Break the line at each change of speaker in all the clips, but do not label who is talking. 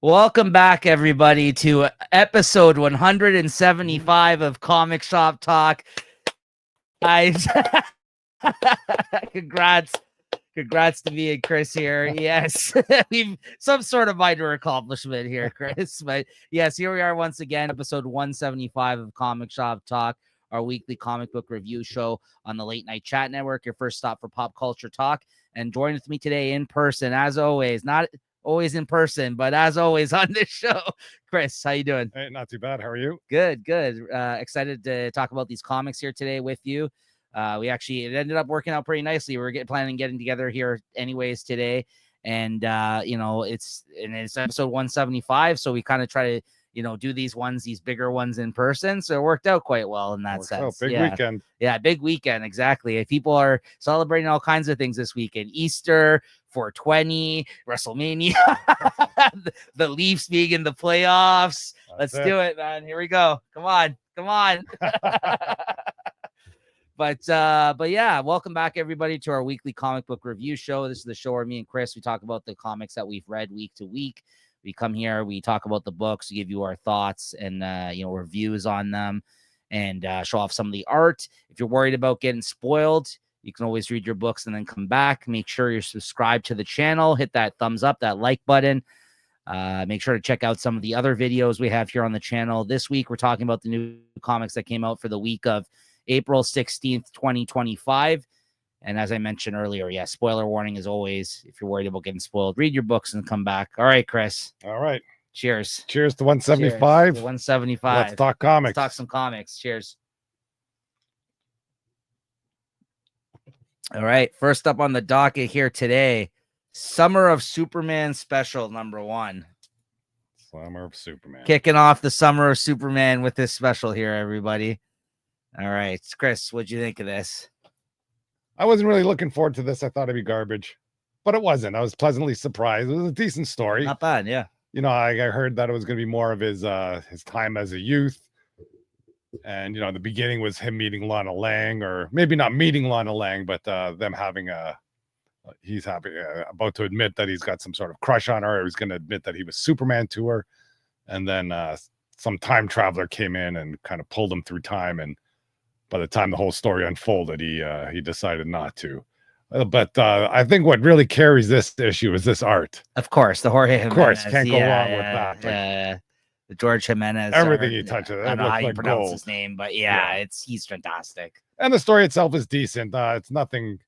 Welcome back, everybody, to episode 175 of Comic Shop Talk. Guys, congrats. Congrats to me and Chris here. Yes, we've some sort of minor accomplishment here, Chris. But yes, here we are once again, episode 175 of Comic Shop Talk, our weekly comic book review show on the Late Night Chat Network, your first stop for pop culture talk. And join with me today in person, as always, not always in person, but as always on this show. Chris, how you doing?
Hey, not too bad. How are you?
Good. Excited to talk about these comics here today with you. It ended up working out pretty nicely. We were planning on getting together here anyways today. And it's episode 175. So we kind of try to, do these bigger ones in person. So it worked out quite well in that sense.
Big weekend.
Yeah, big weekend. Exactly. People are celebrating all kinds of things this weekend. Easter, 420, WrestleMania, the Leafs being in the playoffs. Let's do it, man. Here we go. Come on. But yeah, welcome back everybody to our weekly comic book review show. This is the show where me and Chris, we talk about the comics that we've read week to week. We come here, we talk about the books, we give you our thoughts and reviews on them, and show off some of the art. If you're worried about getting spoiled, you can always read your books and then come back. Make sure you're subscribed to the channel. Hit that thumbs up, that like button. Make sure to check out some of the other videos we have here on the channel. This week, we're talking about the new comics that came out for the week of April 16th, 2025. And as I mentioned earlier, yeah, spoiler warning as always. If you're worried about getting spoiled, read your books and come back. All right, Chris.
All right.
Cheers.
Cheers to 175.
Cheers to 175.
Let's talk comics.
Let's talk some comics. Cheers. All right. First up on the docket here today, Summer of Superman special number 1.
Summer of Superman.
Kicking off the Summer of Superman with this special here, everybody. All right. Chris, what'd you think of this?
I wasn't really looking forward to this. I thought it'd be garbage, but it wasn't. I was pleasantly surprised. It was a decent story.
Not bad, yeah.
I heard that it was going to be more of his time as a youth. And, the beginning was him meeting Lana Lang, or maybe not meeting Lana Lang, but them having he's about to admit that he's got some sort of crush on her. He's going to admit that he was Superman to her. And then some time traveler came in and kind of pulled him through time. And by the time the whole story unfolded, he decided not to. But I think what really carries this issue is this art.
Of course, the Jorge Jimenez.
Of course, can't go wrong with that.
The George Jimenez.
Everything he touches.
I don't know how you pronounce his name, but he's fantastic.
And the story itself is decent. It's nothing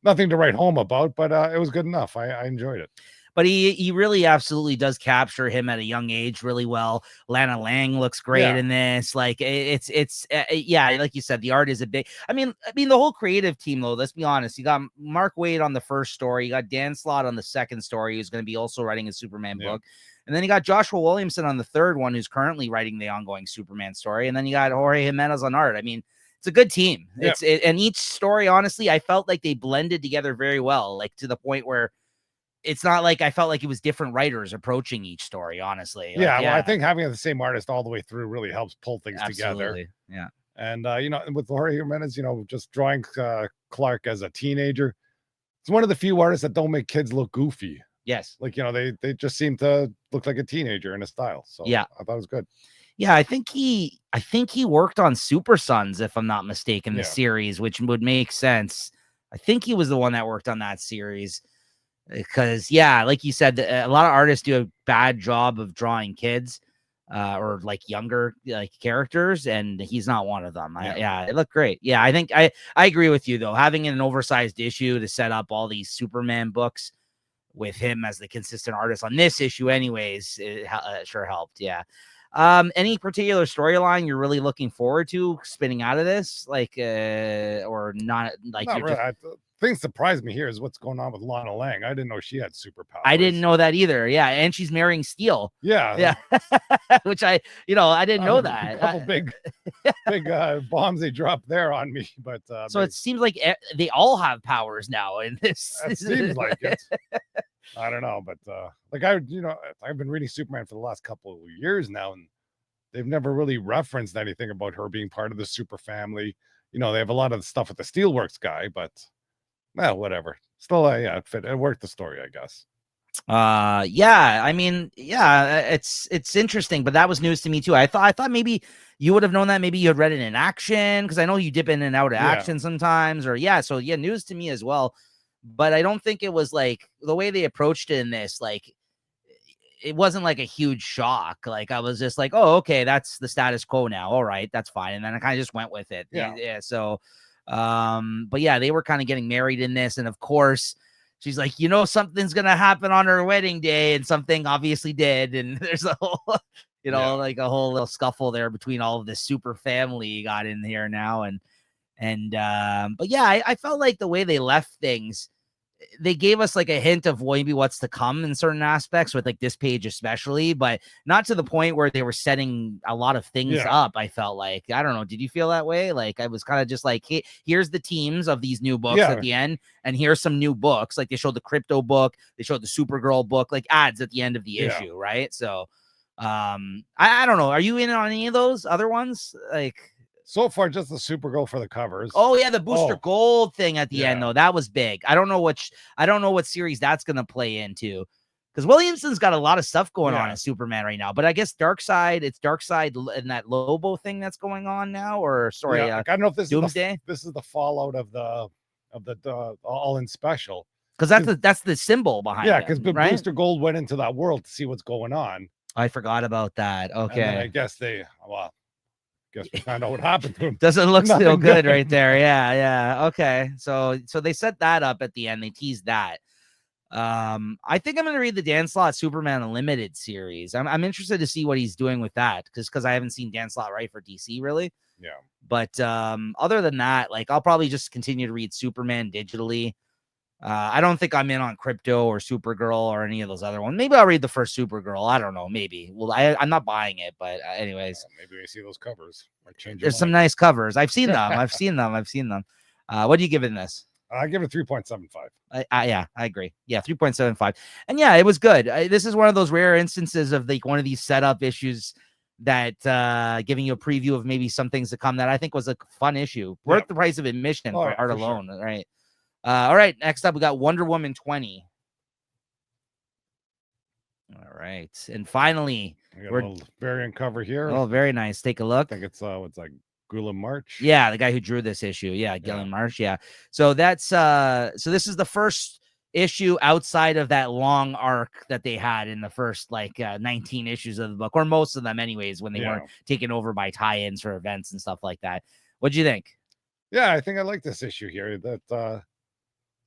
to write home about, but it was good enough. I enjoyed it.
But he really absolutely does capture him at a young age really well. Lana Lang looks great in this. Like it's like you said, the art is a big. I mean the whole creative team though. Let's be honest. You got Mark Waid on the first story. You got Dan Slott on the second story, who's going to be also writing a Superman book. And then you got Joshua Williamson on the third one, who's currently writing the ongoing Superman story. And then you got Jorge Jimenez on art. I mean, it's a good team. And each story, honestly, I felt like they blended together very well, like to the point where it's not like I felt like it was different writers approaching each story, honly.
Well, I think having the same artist all the way through really helps pull things together.
Yeah.
And, with Jorge Jimenez, just drawing Clark as a teenager, it's one of the few artists that don't make kids look goofy.
Yes.
Like, they just seem to look like a teenager in a style. So
yeah,
I thought it was good.
Yeah, I think he worked on Super Sons, if I'm not mistaken, the series, which would make sense. I think he was the one that worked on that series. Because, like you said, a lot of artists do a bad job of drawing kids or like younger like characters, and he's not one of them. It looked great. Yeah, I think I agree with you, though. Having an oversized issue to set up all these Superman books with him as the consistent artist on this issue anyways, it sure helped. Yeah. Any particular storyline you're really looking forward to spinning out of this? Like, or not? Like,
not really. Thing surprised me here is what's going on with Lana Lang. I didn't know she had superpowers.
I didn't know that either. Yeah, and she's marrying Steel.
Yeah.
Which I didn't know that.
A couple big bombs they dropped there on me, but
so it seems like they all have powers now in this.
It seems like it. I don't know, but I've been reading Superman for the last couple of years now, and they've never really referenced anything about her being part of the super family. They have a lot of stuff with the Steelworks guy, but. Well, whatever. Still, it fit. It worked the story, I guess.
Yeah, I mean, yeah, it's interesting, but that was news to me too. I thought maybe you would have known that. Maybe you had read it in action, because I know you dip in and out of
Yeah.
action sometimes, or yeah, so yeah, news to me as well. But I don't think it was like the way they approached it in this, like it wasn't like a huge shock. Like I was just like, oh, okay, that's the status quo now. All right, that's fine. And then I kind of just went with it.
Yeah.
Yeah. So but yeah, they were kind of getting married in this, and of course she's like, something's gonna happen on her wedding day, and something obviously did. And there's a whole, like a whole little scuffle there between all of this super family got in here now. And but yeah, I felt like the way they left things, they gave us like a hint of maybe what's to come in certain aspects with like this page especially, but not to the point where they were setting a lot of things up. I felt like, I don't know, did you feel that way? Like I was kind of just like, hey, here's the teams of these new books at the end, and here's some new books. Like they showed the crypto book, they showed the Supergirl book, like ads at the end of the issue, right? So I don't know, are you in on any of those other ones? Like
so far, just the Supergirl for the covers.
Oh yeah, the Booster Gold thing at the end though, that was big. I don't know what series that's gonna play into, because Williamson's got a lot of stuff going on in Superman right now. But I guess it's Darkseid and that Lobo thing that's going on now, or sorry,
I don't know if this
Doomsday.
This is the fallout of the All In Special,
because that's the symbol behind it.
Because Booster Gold went into that world to see what's going on.
I forgot about that. Okay,
and then I guess we found out what happened to him.
Doesn't look still good right there. Yeah. Okay. So they set that up at the end. They teased that. I think I'm going to read the Dan Slott Superman Unlimited series. I'm interested to see what he's doing with that, because I haven't seen Dan Slott write for DC really.
Yeah.
But other than that, like I'll probably just continue to read Superman digitally. I don't think I'm in on Crypto or Supergirl or any of those other ones. Maybe I'll read the first Supergirl. I don't know. Maybe. Well, I'm not buying it, but anyways.
Maybe we see those covers.
There's some nice covers. I've seen them. I've seen them. What do you give in this?
I give it 3.75.
Yeah, I agree. Yeah, 3.75. And yeah, it was good. This is one of those rare instances of like one of these setup issues that giving you a preview of maybe some things to come that I think was a fun issue. Worth the price of admission for art alone, right? All right, next up we got Wonder Woman 20. All right, and finally
we're a little variant cover here.
Oh, very nice. Take a look.
I think it's like Gillian March.
Yeah, the guy who drew this issue. Yeah, Gillian March. Yeah. So that's so this is the first issue outside of that long arc that they had in the first 19 issues of the book, or most of them anyways, when they weren't taken over by tie-ins for events and stuff like that. What'd you think?
Yeah, I think I like this issue here. That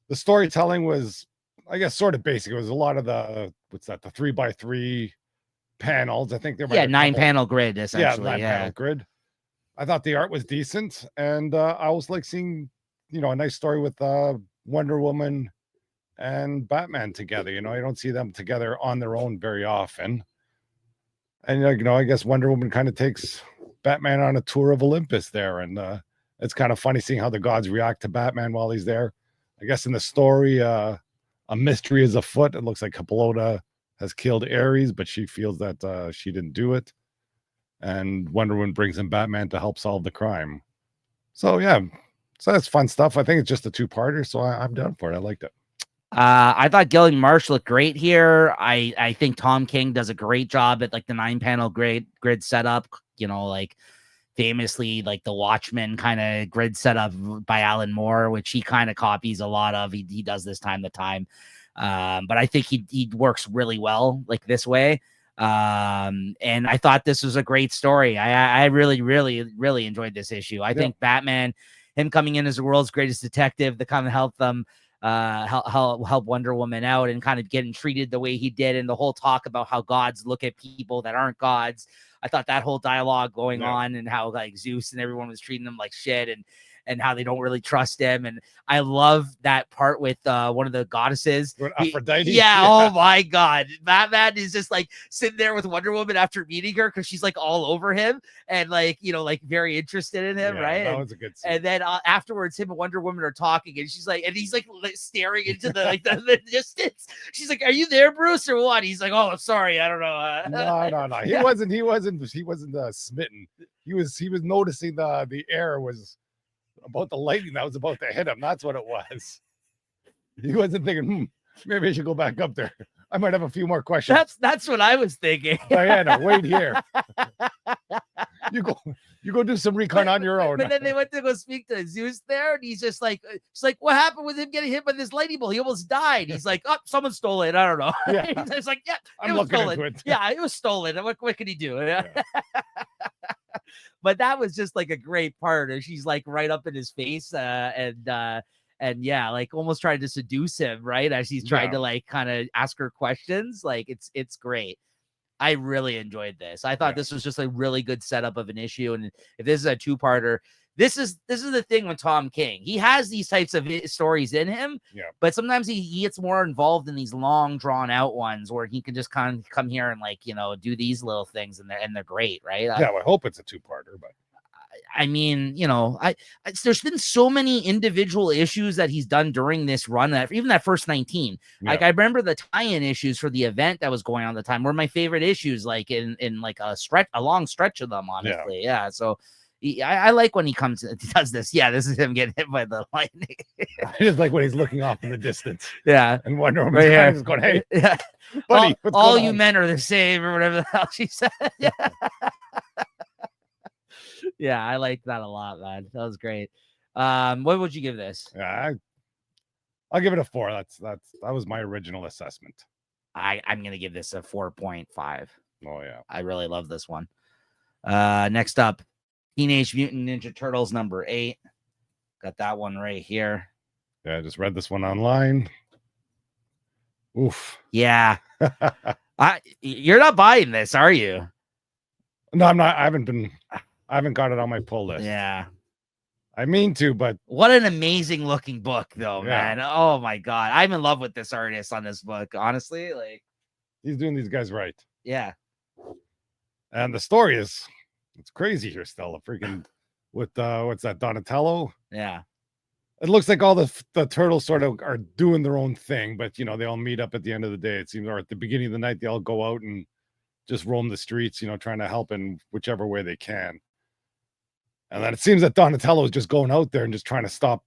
the storytelling was, I guess, sort of basic. It was a lot of the 3x3 panels. I think there were
9-panel grid essentially.
9-panel grid. I thought the art was decent, and I was like seeing, a nice story with Wonder Woman and Batman together. You don't see them together on their own very often. And I guess Wonder Woman kind of takes Batman on a tour of Olympus there, and it's kind of funny seeing how the gods react to Batman while he's there. I guess in the story, a mystery is afoot. It looks like Hippolyta has killed Ares, but she feels that she didn't do it. And Wonder Woman brings in Batman to help solve the crime. So, so that's fun stuff. I think it's just a two-parter, so I'm down for it. I liked it.
I thought Gillian March looked great here. I think Tom King does a great job at the 9-panel grid setup, famously the Watchmen kind of grid setup by Alan Moore, which he kind of copies a lot of. He does this time to time. But I think he works really well this way. And I thought this was a great story. I really, really, really enjoyed this issue. I think Batman, him coming in as the world's greatest detective to kind of help them help Wonder Woman out and kind of getting treated the way he did, and the whole talk about how gods look at people that aren't gods. I thought that whole dialogue going on, and how Zeus and everyone was treating them like shit, and how they don't really trust him. And I love that part with one of the goddesses.
Aphrodite.
Oh my God. Batman is just sitting there with Wonder Woman after meeting her, because she's all over him and very interested in him, right?
That was a good scene.
And then afterwards, him and Wonder Woman are talking, and she's and he's staring into the distance. She's like, "Are you there, Bruce, or what?" He's like, "Oh, sorry, I don't know."
No. He wasn't smitten. He was noticing the air was about the lightning that was about to hit him. That's what it was. He wasn't thinking, maybe I should go back up there. I might have a few more questions.
That's what I was thinking.
Diana, wait here. You go do some recon on your own.
But then they went to go speak to Zeus there, and he's just like, it's like, what happened with him getting hit by this lightning bolt? He almost died. He's like, oh, someone stole it. I don't know.
Yeah.
It's like, yeah,
I'm looking
stolen.
into it.
Yeah, it was stolen. What can he do?
Yeah.
But that was just like a great part. And she's like right up in his face, and yeah, like almost trying to seduce him, right? As he's trying to like kind of ask her questions. Like it's great. I really enjoyed this. I thought this was just a really good setup of an issue. And if this is a two-parter, this is the thing with Tom King. He has these types of stories in him, but sometimes he gets more involved in these long, drawn-out ones where he can just kind of come here and like, do these little things, and they're great, right?
Yeah, I hope it's a two-parter, but
I mean, there's been so many individual issues that he's done during this run, that even that first 19, like I remember the tie-in issues for the event that was going on at the time were my favorite issues, like in like a long stretch of them, honestly. Yeah. So I like when he does this. Yeah, this is him getting hit by the lightning.
I just like when he's looking off in the distance.
Yeah.
And Wonder Woman's kind of going, hey,
yeah,
buddy,
all you men are the same, or whatever the hell she said. Yeah. Yeah, I liked that a lot, man. That was great. What would you give this?
Yeah, I'll give it a 4. That was my original assessment.
I'm gonna give this a 4.5.
Oh yeah,
I really love this one. Next up, Teenage Mutant Ninja Turtles number 8. Got that one right here.
Yeah, I just read this one online. Oof.
Yeah. You're not buying this, are you?
No, I'm not. I haven't got it on my pull list.
Yeah.
I mean to, but
what an amazing looking book, though, man. Oh my god. I'm in love with this artist on this book, honestly. Like,
he's doing these guys right.
Yeah.
And the story it's crazy here still. Freaking with what's that, Donatello?
Yeah.
It looks like all the turtles sort of are doing their own thing, but they all meet up at the end of the day. It seems, or at the beginning of the night, they all go out and just roam the streets, trying to help in whichever way they can. And then it seems that Donatello is just going out there and just trying to stop,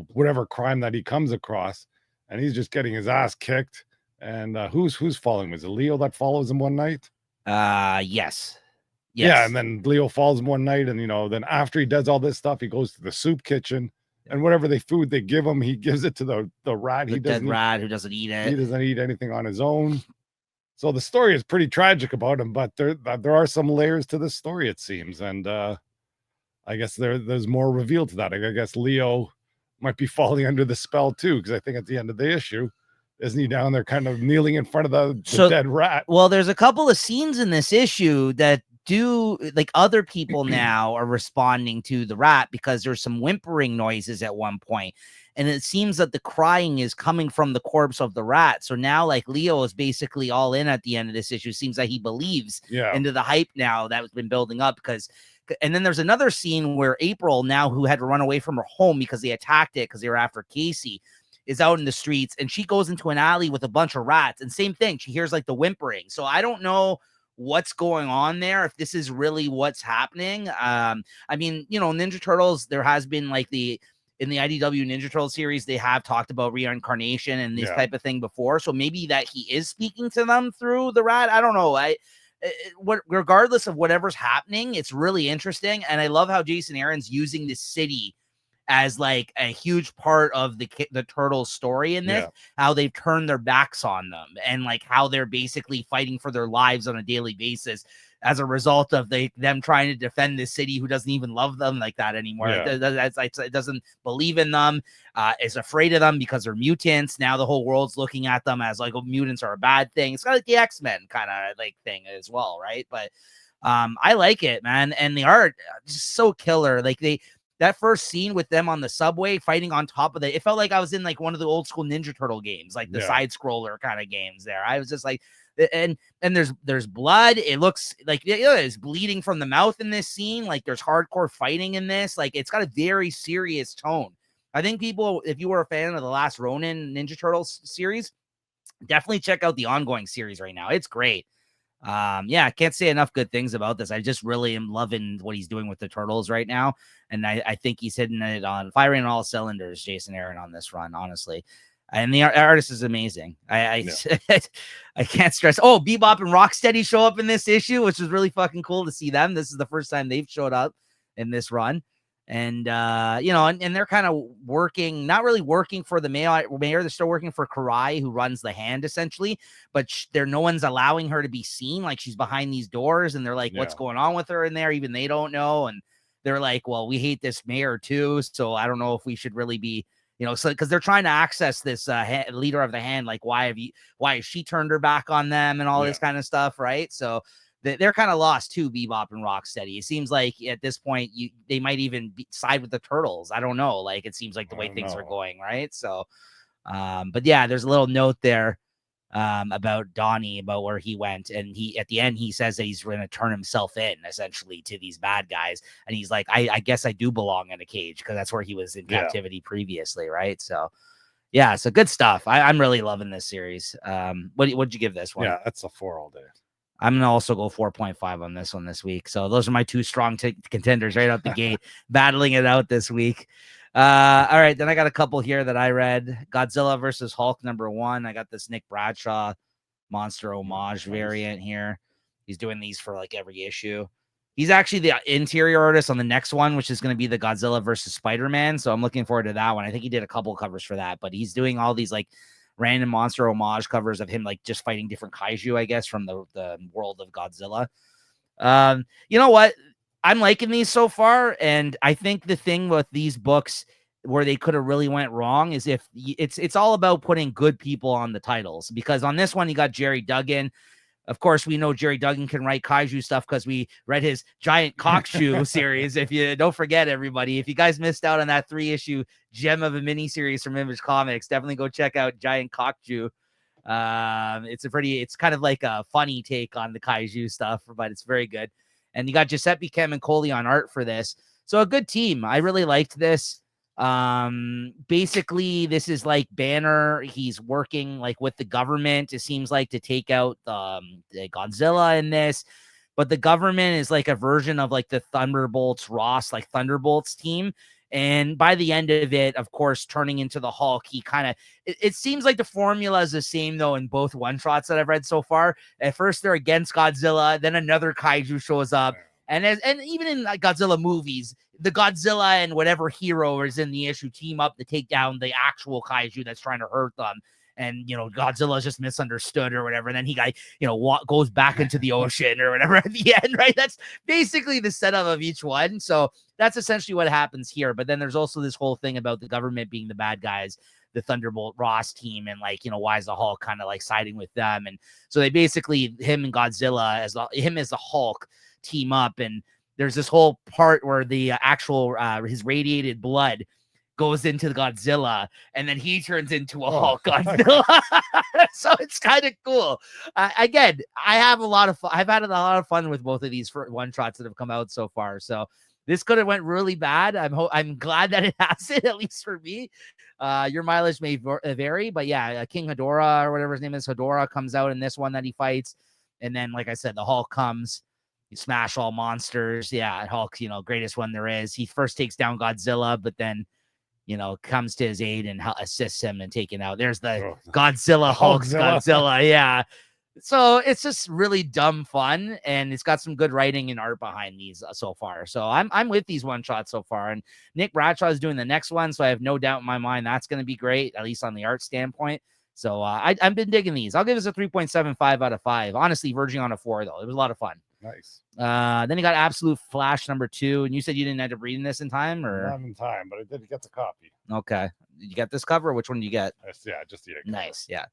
whatever crime that he comes across. And he's just getting his ass kicked. And who's following him? Is it Leo that follows him one night?
Yes.
Yeah, and then Leo follows him one night. And, then after he does all this stuff, he goes to the soup kitchen. And whatever food they give him, he gives it to the rat.
The dead rat who doesn't eat it.
He doesn't eat anything on his own. So the story is pretty tragic about him, but there are some layers to this story, it seems. And I guess there's more revealed to that. I guess Leo might be falling under the spell too, because I think at the end of the issue, isn't he down there kind of kneeling in front of the dead rat?
Well, there's a couple of scenes in this issue that do, like, other people now are responding to the rat, because there's some whimpering noises at one point, and it seems that the crying is coming from the corpse of the rat. So now, like, Leo is basically all in at the end of this issue. Seems like he believes into the hype now that's been building up, and then there's another scene where April, now who had to run away from her home because they attacked it because they were after Casey, is out in the streets, and she goes into an alley with a bunch of rats, and same thing, she hears like the whimpering. So I don't know what's going on there, if this is really what's happening. I mean, Ninja Turtles, there has been like in the IDW Ninja Turtle series, they have talked about reincarnation and this type of thing before. So maybe that he is speaking to them through the rat. I don't know. Regardless of whatever's happening, it's really interesting. And I love how Jason Aaron's using this city as like a huge part of the Turtles story in this, how they've turned their backs on them, and like how they're basically fighting for their lives on a daily basis as a result of them trying to defend this city who doesn't even love them like that anymore. It doesn't believe in them, is afraid of them because they're mutants. Now the whole world's looking at them as like, oh, mutants are a bad thing. It's kind of like the X-Men kind of like thing as well, right? But I like it, man. And the art just so killer. Like that first scene with them on the subway fighting on top of it felt like I was in like one of the old school Ninja Turtle games, like the side scroller kind of games there. I was just like, and there's blood. It looks like it's bleeding from the mouth in this scene. Like there's hardcore fighting in this. Like it's got a very serious tone. I think people, if you were a fan of the last Ronin Ninja Turtles series, definitely check out the ongoing series right now. It's great. I can't say enough good things about this. I just really am loving what he's doing with the Turtles right now. And I think he's hitting it on firing on all cylinders, Jason Aaron, on this run, honestly. And the artist is amazing. I can't stress. Oh, Bebop and Rocksteady show up in this issue, which was really fucking cool to see them. This is the first time they've showed up in this run. And, and they're kind of working, not really working for the mayor. They're still working for Karai, who runs the Hand, essentially. But no one's allowing her to be seen. Like, she's behind these doors, and they're like, what's going on with her in there? Even they don't know. And they're like, well, we hate this mayor, too. So I don't know if we should really be, so because they're trying to access this leader of the Hand. Like, why has she turned her back on them and all this kind of stuff, right? So they're kind of lost too, Bebop and Rocksteady. It seems like at this point they might even side with the Turtles. I don't know. Like, it seems like the way things are going, right? So, but yeah, there's a little note there about Donnie, about where he went, and he at the end he says that he's going to turn himself in essentially to these bad guys, and he's like, I guess I do belong in a cage, because that's where he was in captivity previously, right? So. Yeah, so good stuff. I'm really loving this series. What'd you give this one?
Yeah, that's a 4 all day.
I'm going to also go 4.5 on this one this week. So those are my two strong contenders right out the gate, battling it out this week. All right, then I got a couple here that I read. Godzilla versus Hulk #1. I got this Nick Bradshaw monster homage variant here. He's doing these for like every issue. He's actually the interior artist on the next one, which is going to be the Godzilla versus Spider-Man. So I'm looking forward to that one. I think he did a couple covers for that, but he's doing all these like random monster homage covers of him like just fighting different kaiju, I guess, from the world of Godzilla. You know what? I'm liking these so far, and I think the thing with these books where they could have really went wrong is if it's all about putting good people on the titles, because on this one you got Jerry Duggan. Of course, we know Jerry Duggan can write kaiju stuff because we read his Giant Cockshoe series. If you don't forget, everybody, if you guys missed out on that 3-issue gem of a miniseries from Image Comics, definitely go check out Giant Cockshoe. It's kind of like a funny take on the kaiju stuff, but it's very good. And you got Giuseppe Camuncoli on art for this. So a good team. I really liked this. Basically this is like Banner. He's working like with the government, it seems like, to take out the Godzilla in this, but the government is like a version of like the Thunderbolts Ross, like Thunderbolts team. And by the end of it, of course, turning into the Hulk, he kind of, it seems like the formula is the same though in both one-shots that I've read so far. At first they're against Godzilla, then another kaiju shows up. And even in Godzilla movies, the Godzilla and whatever hero is in the issue team up to take down the actual kaiju that's trying to hurt them. And, Godzilla is just misunderstood or whatever. And then he goes back into the ocean or whatever at the end, right? That's basically the setup of each one. So that's essentially what happens here. But then there's also this whole thing about the government being the bad guys, the Thunderbolt Ross team, and why is the Hulk kind of like siding with them? And so they basically, him and Godzilla as the Hulk team up, and there's this whole part where the actual his radiated blood goes into the Godzilla, and then he turns into a Hulk Godzilla. So it's kind of cool. Again, I've had a lot of fun with both of these one shots that have come out so far. So this could have went really bad. I'm glad that it hasn't, at least for me. Your mileage may vary, but yeah, King Hedorah or whatever his name is, Hedorah, comes out in this one that he fights, and then like I said, the Hulk comes. You smash all monsters. Yeah, Hulk, greatest one there is. He first takes down Godzilla, but then, comes to his aid and assists him in taking out. There's the Godzilla, Hulk's Godzilla. Yeah. So it's just really dumb fun, and it's got some good writing and art behind these so far. So I'm with these one shots so far, and Nick Bradshaw is doing the next one, so I have no doubt in my mind that's going to be great, at least on the art standpoint. So I've been digging these. I'll give this a 3.75 out of 5. Honestly, verging on a 4 though. It was a lot of fun.
Nice.
Then you got Absolute Flash #2, and you said you didn't end up reading this in time, or
not in time, but I did get the copy.
Okay, did you get this cover? Which one did you get?
Yeah, just the
nice. Yeah.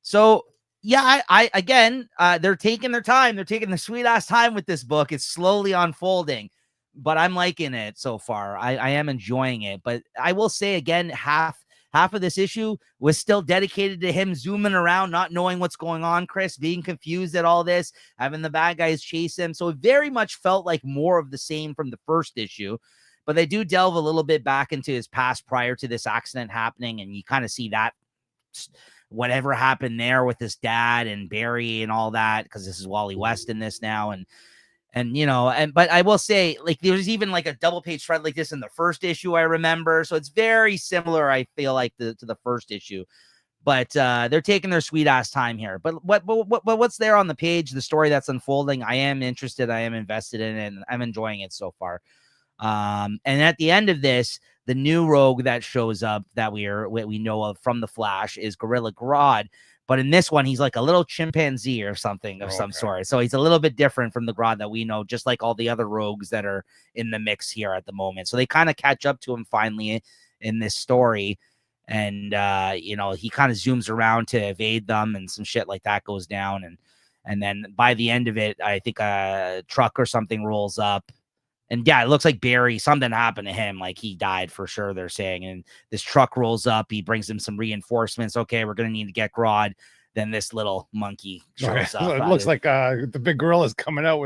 So yeah, I again, they're taking their time. They're taking the sweet ass time with this book. It's slowly unfolding, but I'm liking it so far. I am enjoying it, but I will say again, half of this issue was still dedicated to him zooming around, not knowing what's going on, Chris, being confused at all this, having the bad guys chase him. So it very much felt like more of the same from the first issue, but they do delve a little bit back into his past prior to this accident happening. And you kind of see that whatever happened there with his dad and Barry and all that, because this is Wally West in this now. And And, but I will say, like, there was even like a double page spread like this in the first issue, I remember. So it's very similar, I feel like, to the first issue. But they're taking their sweet ass time here. But what's there on the page, the story that's unfolding, I am interested, I am invested in it, and I'm enjoying it so far. And at the end of this, the new rogue that shows up that we know of from the Flash is Gorilla Grodd. But in this one, he's like a little chimpanzee or something of some sort. So he's a little bit different from the Grodd that we know, just like all the other rogues that are in the mix here at the moment. So they kind of catch up to him finally in this story. And, he kind of zooms around to evade them, and some shit like that goes down. And then by the end of it, I think a truck or something rolls up. And yeah, it looks like Barry, something happened to him. Like he died for sure, they're saying. And this truck rolls up. He brings him some reinforcements. Okay, we're going to need to get Grodd. Then this little monkey shows up.
It looks like the big gorilla's coming out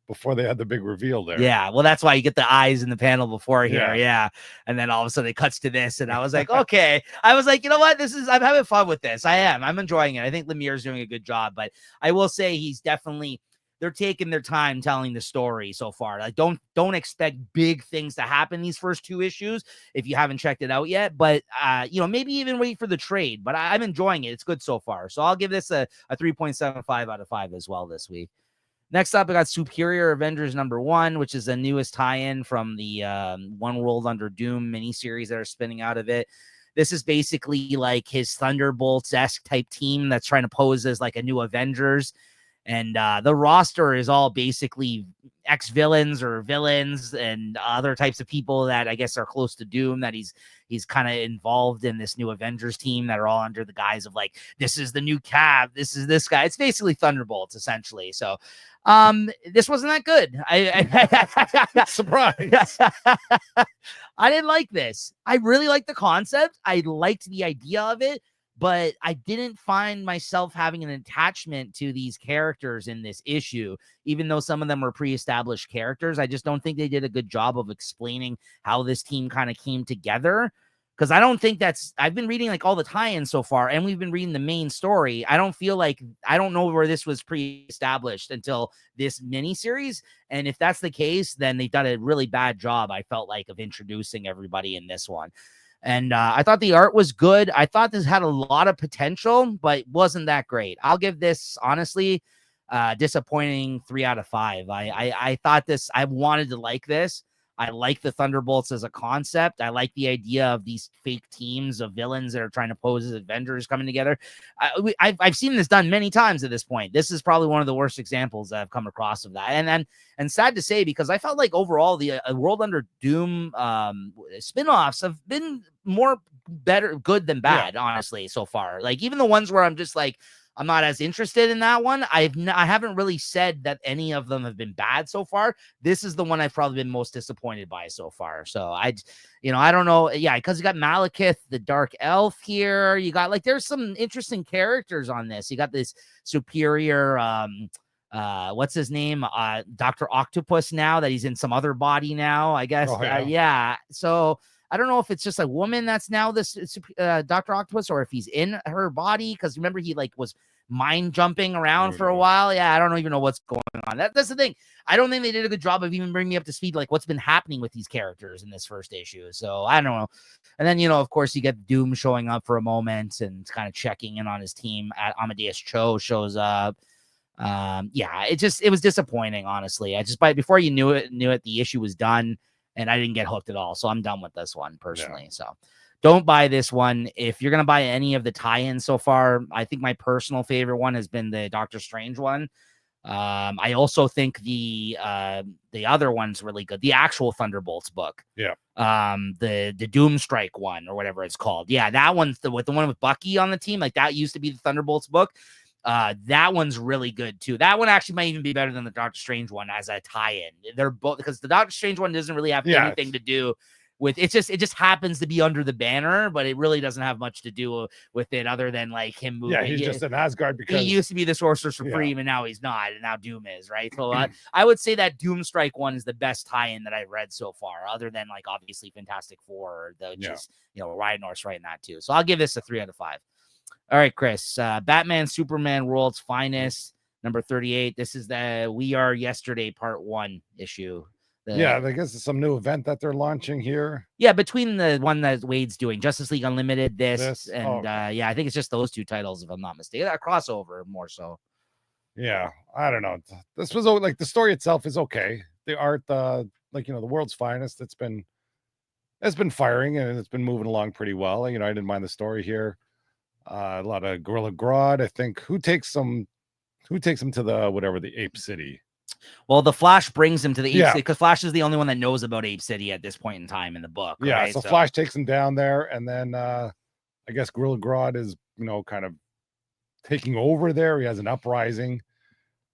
before they had the big reveal there.
Yeah, well, that's why you get the eyes in the panel before here. Yeah. And then all of a sudden it cuts to this. And I was like, okay. I was like, you know what? I'm having fun with this. I'm enjoying it. I think Lemire's doing a good job. But I will say they're taking their time telling the story so far. Like, don't expect big things to happen these first 2 issues if you haven't checked it out yet. But maybe even wait for the trade. But I'm enjoying it. It's good so far. So I'll give this a 3.75 out of 5 as well this week. Next up, I got Superior Avengers #1, which is the newest tie-in from the One World Under Doom miniseries that are spinning out of it. This is basically like his Thunderbolts-esque type team that's trying to pose as like a new Avengers. And the roster is all basically ex-villains or villains and other types of people that I guess are close to Doom, that he's kind of involved in this new Avengers team that are all under the guise of like, this is the new Cab, this is this guy. It's basically Thunderbolts essentially. So this wasn't that good. I
surprise.
I didn't like this. I really liked the concept. I liked the idea of it. But I didn't find myself having an attachment to these characters in this issue, even though some of them were pre-established characters. I just don't think they did a good job of explaining how this team kind of came together. Because I don't think I've been reading like all the tie-ins so far, and we've been reading the main story. I don't know where this was pre-established until this miniseries. And if that's the case, then they've done a really bad job, I felt like, of introducing everybody in this one. And I thought the art was good. I thought this had a lot of potential, but wasn't that great. I'll give this, honestly, disappointing 3 out of 5. I thought I wanted to like this. I like the Thunderbolts as a concept. I like the idea of these fake teams of villains that are trying to pose as Avengers coming together. I've seen this done many times at this point. This is probably one of the worst examples that I've come across of that. And sad to say, because I felt like overall the World Under Doom spinoffs have been good than bad, honestly, so far. Like even the ones where I'm just like, I'm not as interested in that one. I haven't really said that any of them have been bad so far. This is the one I've probably been most disappointed by so far. So I don't know. Yeah, because you got Malekith, the Dark Elf here. You got there's some interesting characters on this. You got this Superior, what's his name? Dr. Octopus now that he's in some other body now, I guess. Yeah. So I don't know if it's just a woman that's now this Dr. Octopus, or if he's in her body. Because remember, he was mind jumping around for a while. Yeah, I don't even know what's going on. That's the thing. I don't think they did a good job of even bringing me up to speed, like what's been happening with these characters in this first issue. So I don't know. And then, of course, you get Doom showing up for a moment and kind of checking in on his team. Amadeus Cho shows up. It was disappointing, honestly. Before you knew it, the issue was done. And I didn't get hooked at all. So I'm done with this one personally. Yeah. So don't buy this one. If you're going to buy any of the tie-ins so far, I think my personal favorite one has been the Doctor Strange one. I also think the other one's really good. The actual Thunderbolts book.
Yeah.
The Doom Strike one or whatever it's called. Yeah. That one's the one with Bucky on the team. Like that used to be the Thunderbolts book. That one's really good too. That one actually might even be better than the Doctor Strange one as a tie-in. They're both, because the Doctor Strange one doesn't really have anything to do with it. It just happens to be under the banner, but it really doesn't have much to do with it other than like him moving.
Yeah, he's just an Asgard because
he used to be the Sorcerer Supreme and now he's not, and now Doom is, right? So I would say that Doom Strike one is the best tie-in that I've read so far, other than like obviously Fantastic Four, which is Ryan North's writing that too. So I'll give this a 3 out of 5. All right, Chris. Batman Superman World's Finest number 38. This is the We Are Yesterday Part 1 issue.
Yeah, I guess it's some new event that they're launching here.
Yeah, between the one that Wade's doing, Justice League Unlimited, this and
okay.
yeah, I think it's just those two titles, if I'm not mistaken. That crossover more so.
Yeah, I don't know. This was like the story itself is okay. The art, like the world's finest. It's been firing and it's been moving along pretty well. I didn't mind the story here. A lot of Gorilla Grodd. I think who takes them to the whatever the Ape City.
Well, the Flash brings him to the Ape City because Flash is the only one that knows about Ape City at this point in time in the book.
Yeah,
right?
so Flash takes him down there, and then I guess Gorilla Grodd is kind of taking over there. He has an uprising,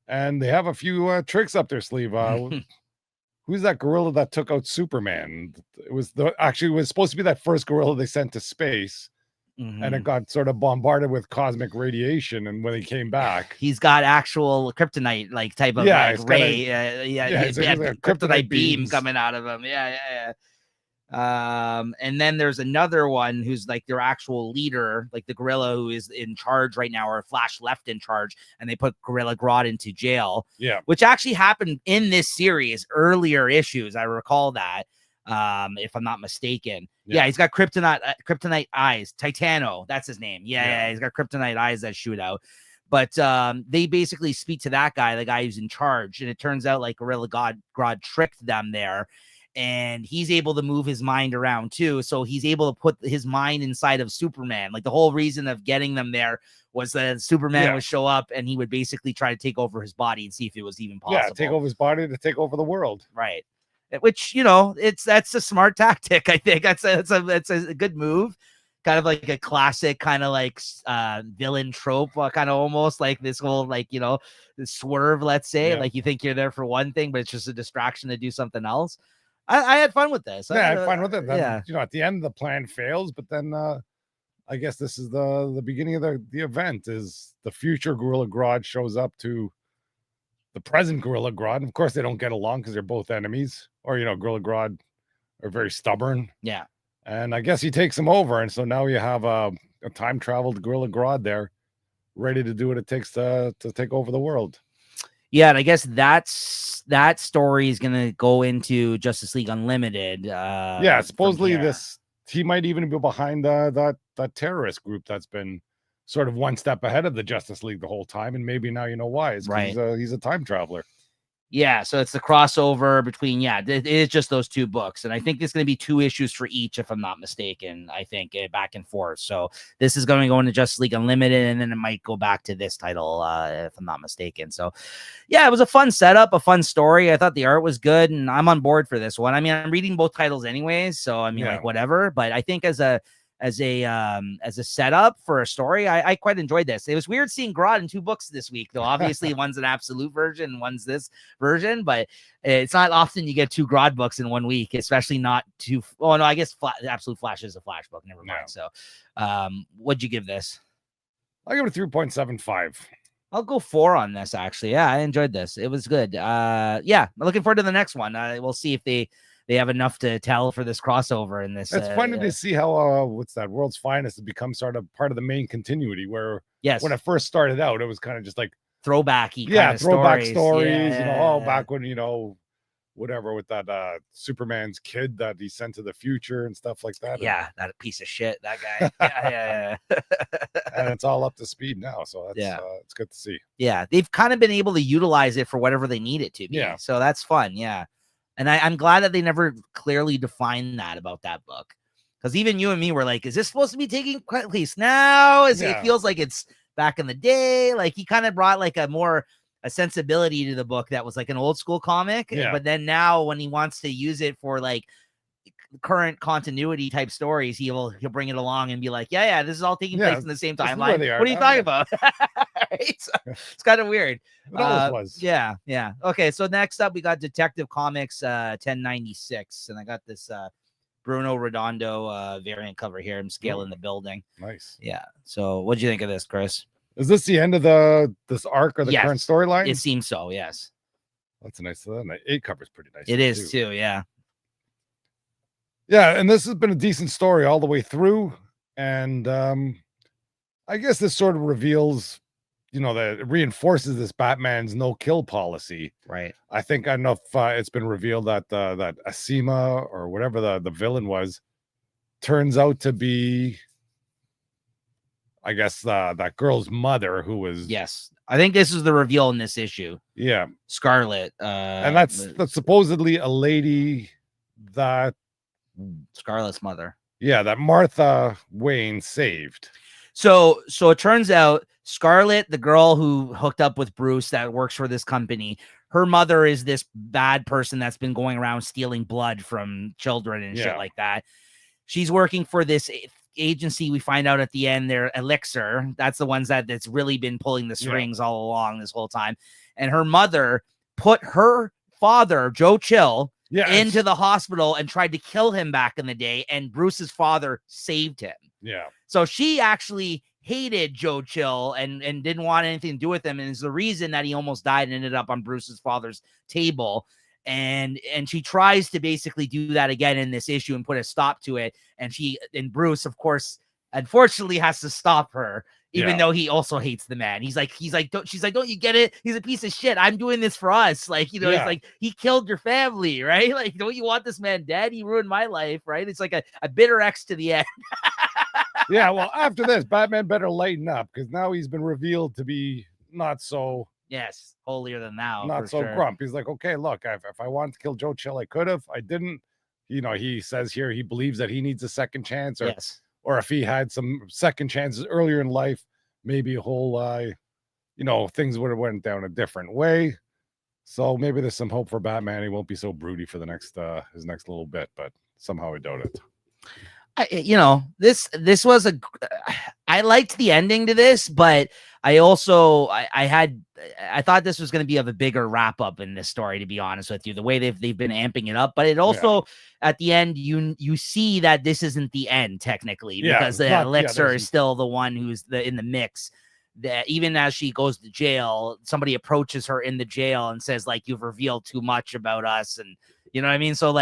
and they have a few tricks up their sleeve. Who's that gorilla that took out Superman? It was supposed to be that first gorilla they sent to space. And it got sort of bombarded with cosmic radiation, and when he came back,
he's got actual kryptonite like type of ray.
It's like a
kryptonite beam coming out of him. And then there's another one who's like their actual leader, like the gorilla who is in charge right now, or Flash left in charge, and they put Gorilla Grodd into jail.
Yeah,
which actually happened in this series, earlier issues. I recall that. If I'm not mistaken. Yeah, he's got kryptonite eyes. Titano, that's his name. Yeah, he's got kryptonite eyes that shoot out. But they basically speak to that guy, the guy who's in charge, and it turns out like Gorilla Grodd tricked them there, and he's able to move his mind around too. So he's able to put his mind inside of Superman. Like the whole reason of getting them there was that Superman would show up and he would basically try to take over his body and see if it was even possible.
Yeah, take over his body to take over the world.
Right. Which that's a smart tactic. I think that's a good move, kind of like a classic kind of like villain trope, kind of almost like this whole like swerve. Let's say like you think you're there for one thing, but it's just a distraction to do something else. I had fun with this.
Yeah, I had fun with it. Then, at the end the plan fails, but then I guess this is the beginning of the event. Is the future Gorilla Grodd shows up to the present Gorilla Grodd. And of course, they don't get along because they're both enemies. Or, Gorilla Grodd are very stubborn.
Yeah.
And I guess he takes him over. And so now you have a time-traveled Gorilla Grodd there ready to do what it takes to take over the world.
Yeah, and I guess that story is going to go into Justice League Unlimited.
Supposedly he might even be behind that terrorist group that's been sort of one step ahead of the Justice League the whole time, and maybe now you know why. It's right. He's a time traveler.
Yeah, so it's the crossover between, it is just those two books. And I think there's going to be 2 issues for each, if I'm not mistaken, I think, back and forth. So this is going to go into Justice League Unlimited, and then it might go back to this title, if I'm not mistaken. So, yeah, it was a fun setup, a fun story. I thought the art was good, and I'm on board for this one. I mean, I'm reading both titles anyways, so, I mean, like, whatever. But I think as a setup for a story, I quite enjoyed this. It was weird seeing Grodd in 2 books this week, though. Obviously, one's an absolute version, one's this version, but it's not often you get 2 Grodd books in 1 week, especially not 2. Oh no, I guess Absolute Flash is a Flash book. Never mind. So, what'd you give this?
I'll give it a 3.75.
I'll go 4 on this. Actually, yeah, I enjoyed this. It was good. Yeah, I'm looking forward to the next one. We'll see if they have enough to tell for this crossover in this.
It's funny to see how what's that World's Finest has become sort of part of the main continuity, where when it first started out, it was kind of just like
throwbacky
throwback stories,
yeah.
Back when whatever with that Superman's kid that he sent to the future and stuff like that.
Yeah, that piece of shit, that guy. yeah.
And it's all up to speed now, so that's it's good to see.
Yeah, they've kind of been able to utilize it for whatever they need it to be.
Yeah,
so that's fun. Yeah. And I'm glad that they never clearly defined that about that book. Because even you and me were like, is this supposed to be taking place now? It feels like it's back in the day. Like he kind of brought like a sensibility to the book that was like an old school comic.
Yeah.
But then now when he wants to use it for like current continuity type stories, he'll bring it along and be like, yeah, this is all taking place in the same timeline. What are you talking about? Right? So, it's kind of weird.
It always was.
Yeah. Okay, so next up we got Detective Comics 1096, and I got this Bruno Redondo variant cover here. I'm scaling the building.
Nice.
Yeah. So what'd you think of this, Chris?
Is this the end of this arc or the current storyline?
It seems so, yes.
That's a nice. The 8 cover is pretty nice.
It is too, yeah.
Yeah, and this has been a decent story all the way through, and I guess this sort of reveals that reinforces this Batman's no kill policy.
Right.
I think enough. It's been revealed that that Asima or whatever the villain was turns out to be, I guess, that girl's mother, who was
Yes. I think this is the reveal in this issue.
Yeah.
Scarlet.
And that's supposedly a lady that
Scarlet's mother.
Yeah, that Martha Wayne saved.
So it turns out Scarlet, the girl who hooked up with Bruce that works for this company, her mother is this bad person that's been going around stealing blood from children and shit like that. She's working for this agency. We find out at the end, they're Elixir. That's the ones that's really been pulling the strings all along this whole time. And her mother put her father, Joe Chill, into the hospital and tried to kill him back in the day. And Bruce's father saved him.
Yeah.
So she actually hated Joe Chill and didn't want anything to do with him. And is the reason that he almost died and ended up on Bruce's father's table. And she tries to basically do that again in this issue and put a stop to it. And Bruce, of course, unfortunately has to stop her, even though he also hates the man. She's like, don't you get it? He's a piece of shit. I'm doing this for us. Like, it's like, he killed your family, right? Like, don't you want this man dead? He ruined my life, right? It's like a bitter X to the end.
Yeah, well, after this, Batman better lighten up, because now he's been revealed to be not so...
Yes, holier than thou.
Not so grump. He's like, okay, look, if I wanted to kill Joe Chill, I could have. I didn't. He says here he believes that he needs a second chance, or if he had some second chances earlier in life, maybe a whole, things would have went down a different way. So maybe there's some hope for Batman. He won't be so broody for the next his next little bit, but somehow I doubt it.
This was I liked the ending to this, but I also I thought this was going to be of a bigger wrap up in this story, to be honest with you, the way they've been amping it up. But it also at the end, you see that this isn't the end technically, because the Elixir is still the one who's in the mix. That even as she goes to jail, somebody approaches her in the jail and says, like, you've revealed too much about us. And you know what I mean? So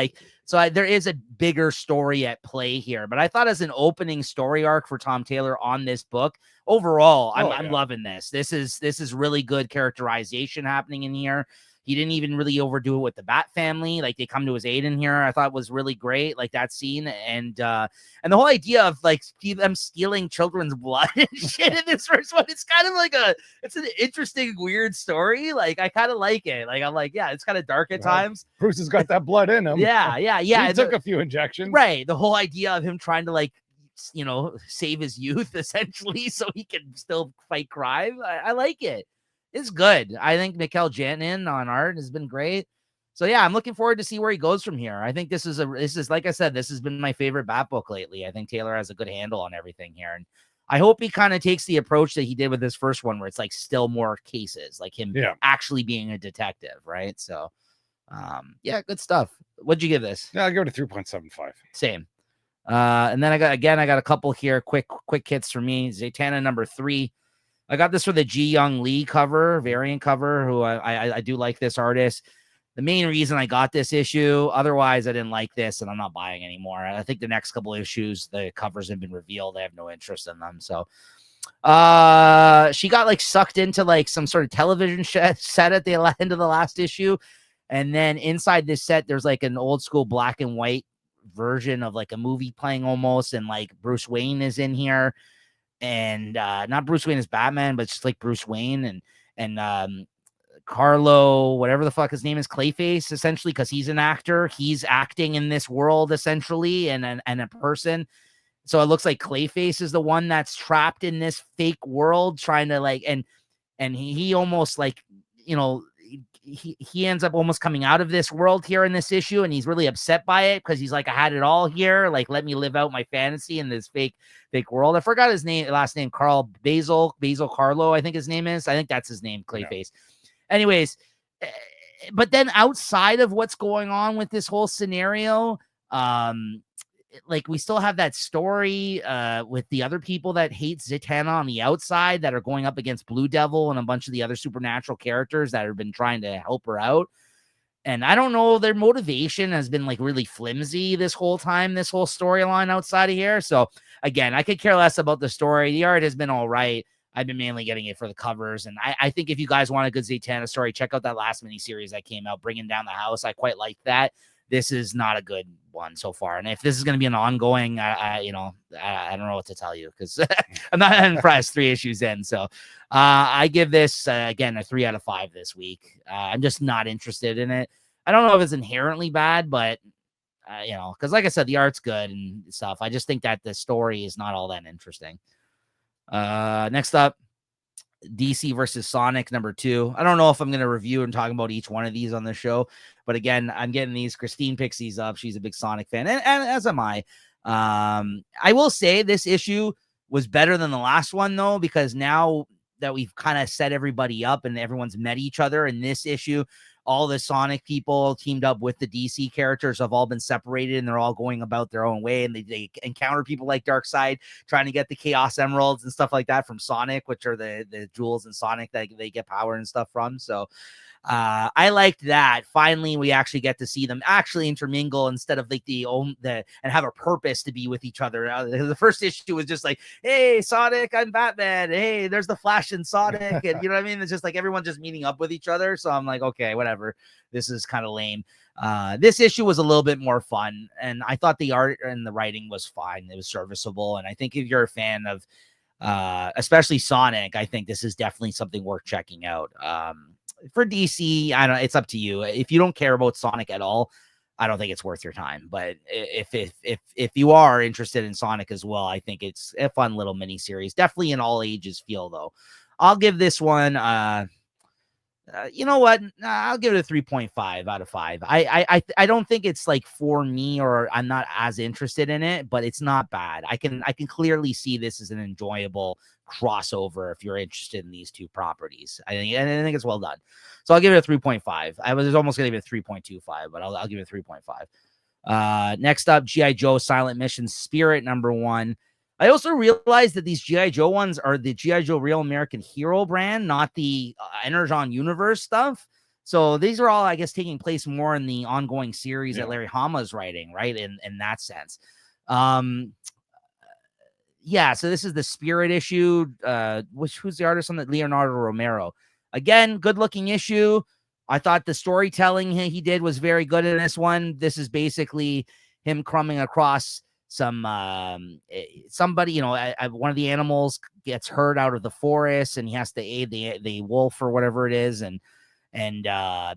there is a bigger story at play here, but I thought as an opening story arc for Tom Taylor on this book, overall, I'm loving this. This is really good characterization happening in here. He didn't even really overdo it with the Bat family. Like, they come to his aid in here. I thought was really great. Like that scene. And the whole idea of like them stealing children's blood and shit in this first one, it's kind of like it's an interesting, weird story. Like, I kind of like it. Like, I'm like, yeah, it's kind of dark at times.
Bruce has got that blood in him.
Yeah.
He took a few injections.
Right. The whole idea of him trying to save his youth essentially so he can still fight crime. I like it. It's good. I think Mikel Janin on art has been great. So yeah, I'm looking forward to see where he goes from here. I think this is like I said, this has been my favorite Bat book lately. I think Taylor has a good handle on everything here. And I hope he kind of takes the approach that he did with his first one, where it's like still more cases, like him actually being a detective. Right. So good stuff. What'd you give this?
Yeah, I'll give it a 3.75.
Same. And then I got a couple here. Quick hits for me. Zatanna number 3. I got this for the Ji Young Lee variant cover, who I do like this artist. The main reason I got this issue, otherwise I didn't like this and I'm not buying anymore. I think the next couple issues, the covers have been revealed. I have no interest in them. So she got like sucked into like some sort of television set at the end of the last issue. And then inside this set, there's like an old school black and white version of like a movie playing almost. And like Bruce Wayne is in here. And not Bruce Wayne as Batman, but just like Bruce Wayne and Carlo, whatever the fuck his name is, Clayface, essentially, because he's an actor. He's acting in this world essentially, and a person. So it looks like Clayface is the one that's trapped in this fake world, trying to like, and he almost like, he ends up almost coming out of this world here in this issue, and he's really upset by it because he's like, I had it all here, like let me live out my fantasy in this fake world. I forgot his last name, Carl Basil Carlo, I think his name is. I think that's his name, Clayface. Anyways, but then outside of what's going on with this whole scenario, like we still have that story with the other people that hate Zatanna on the outside that are going up against Blue Devil and a bunch of the other supernatural characters that have been trying to help her out. And I don't know, their motivation has been like really flimsy this whole time, this whole storyline outside of here. So again, I could care less about the story. The art has been all right. I've been mainly getting it for the covers. And I think if you guys want a good Zatanna story, check out that last miniseries that came out, Bringing Down the House. I quite like that. This is not a good one so far. And if this is going to be an ongoing, I don't know what to tell you, because I'm not impressed 3 issues in. So I give this, again, a 3 out of 5 this week. I'm just not interested in it. I don't know if it's inherently bad, but, because like I said, the art's good and stuff. I just think that the story is not all that interesting. Next up, DC versus Sonic #2. I don't know if I'm going to review and talk about each one of these on the show, but again, I'm getting these. Christine picks these up. She's a big Sonic fan, and as am I. I will say this issue was better than the last one, though, because now that we've kind of set everybody up and everyone's met each other in this issue, all the Sonic people teamed up with the DC characters have all been separated, and they're all going about their own way, and they encounter people like Darkseid trying to get the Chaos Emeralds and stuff like that from Sonic, which are the jewels in Sonic that they get power and stuff from. So I liked that. Finally, we actually get to see them actually intermingle instead of like and have a purpose to be with each other. The first issue was just like, hey, Sonic, I'm Batman. Hey, there's the Flash and Sonic. And you know what I mean? It's just like everyone just meeting up with each other. So I'm like, okay, whatever. This is kind of lame. This issue was a little bit more fun, and I thought the art and the writing was fine. It was serviceable. And I think if you're a fan of especially Sonic, I think this is definitely something worth checking out. For DC, I don't know, it's up to you. If you don't care about Sonic at all, I don't think it's worth your time. But if you are interested in Sonic as well, I think it's a fun little mini series. Definitely an all ages feel, though. I'll give this one you know what? I'll give it a 3.5 out of 5. I don't think it's like for me, or I'm not as interested in it, but it's not bad. I can clearly see this as an enjoyable crossover if you're interested in these two properties. I think it's well done. So I'll give it a 3.5. I was almost gonna give it a 3.25, but I'll give it a 3.5. Next up, G.I. Joe Silent Mission Spirit #1. I also realized that these G.I. Joe ones are the G.I. Joe Real American Hero brand, not the Energon Universe stuff. So these are all, I guess, taking place more in the ongoing series that Larry Hama is writing, right? In that sense. Yeah, so this is the Spirit issue. Who's the artist on that? Leonardo Romero. Again, good looking issue. I thought the storytelling he did was very good in this one. This is basically him coming across somebody, one of the animals gets hurt out of the forest, and he has to aid the wolf or whatever it is, and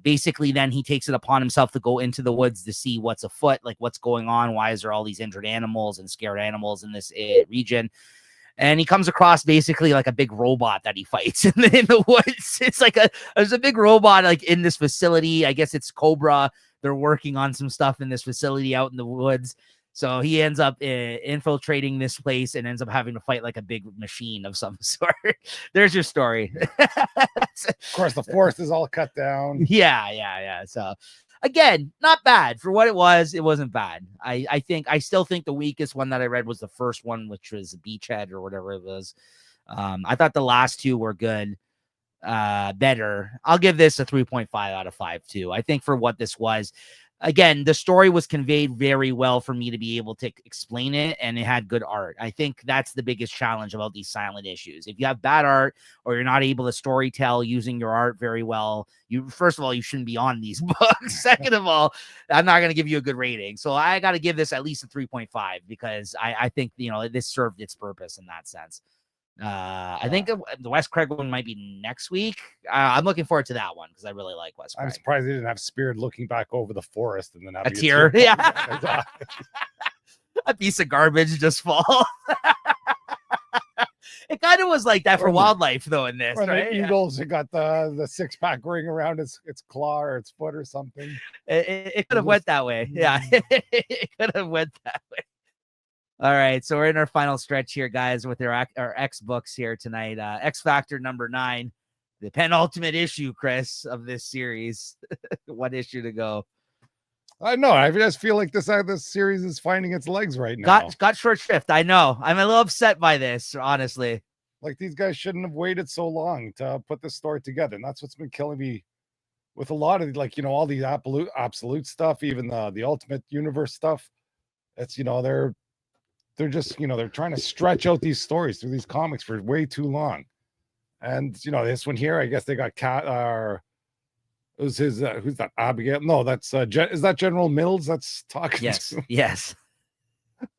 basically then he takes it upon himself to go into the woods to see what's afoot, like what's going on, why is there all these injured animals and scared animals in this region. And he comes across basically like a big robot that he fights in the woods. It's like there's a big robot like in this facility. I guess it's Cobra. They're working on some stuff in this facility out in the woods. So he ends up infiltrating this place and ends up having to fight like a big machine of some sort. There's your story.
Of course, the forest is all cut down.
Yeah. So again, not bad for what it was. It wasn't bad. I still think the weakest one that I read was the first one, which was Beachhead or whatever it was. I thought the last two were good, better. I'll give this a 3.5 out of 5 too. I think for what this was, again, the story was conveyed very well for me to be able to explain it, and it had good art. I think that's the biggest challenge about these silent issues. If you have bad art or you're not able to storytell using your art very well, first of all, you shouldn't be on these books. Second of all, I'm not going to give you a good rating. So I got to give this at least a 3.5 because I think, this served its purpose in that sense. I think the Wes Craig one might be next week. I'm looking forward to that one because I really like Wes Craig.
I'm surprised they didn't have Spirit looking back over the forest and then having
a tear. Yeah. A piece of garbage just fall. It kind of was like that for Wildlife though in this, right?
The Eagles, it got the 6-pack ring around its claw or its foot or something.
It could have went that way. Yeah. It could have went that way. All right, so we're in our final stretch here, guys, with our X books here tonight. X Factor #9, the penultimate issue, Chris, of this series. What issue to go?
I know. I just feel like this series is finding its legs right now.
Got short shrift. I know. I'm a little upset by this, honestly.
Like these guys shouldn't have waited so long to put this story together, and that's what's been killing me with a lot of all these absolute stuff, even the Ultimate Universe stuff. It's they're just they're trying to stretch out these stories through these comics for way too long. And this one here, I guess they got cat who's his who's that? Abigail? No, that's is that General Mills that's talking
Yes.
to
Yes.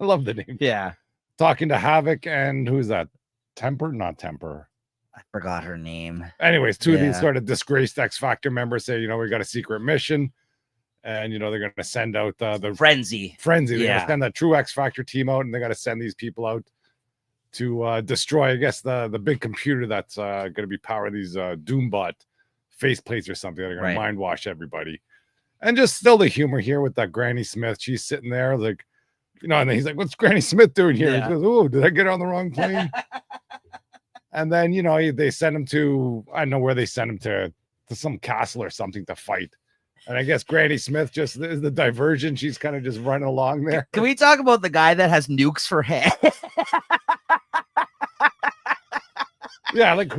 I love the name.
Yeah.
Talking to Havoc, and who's that? Temper? Not Temper.
I forgot her name.
Anyways, two of these
Yeah.
sort of disgraced X Factor members say, we got a secret mission, and they're going to send out the
Frenzy.
They're going
Yeah.
to send that true X Factor team out, and they got to send these people out to destroy, I guess, the big computer that's going to be powering these Doombot faceplates or something. They're going
Right.
to mind wash everybody. And just still the humor here with that Granny Smith. She's sitting there like, and then he's like, "What's Granny Smith doing here?"
Yeah.
He goes, "Oh, did I get on the wrong plane?" And then they send him to, I don't know where they send him to some castle or something to fight. And I guess Granny Smith just is the diversion. She's kind of just running along there.
Can we talk about the guy that has nukes for head?
Yeah, like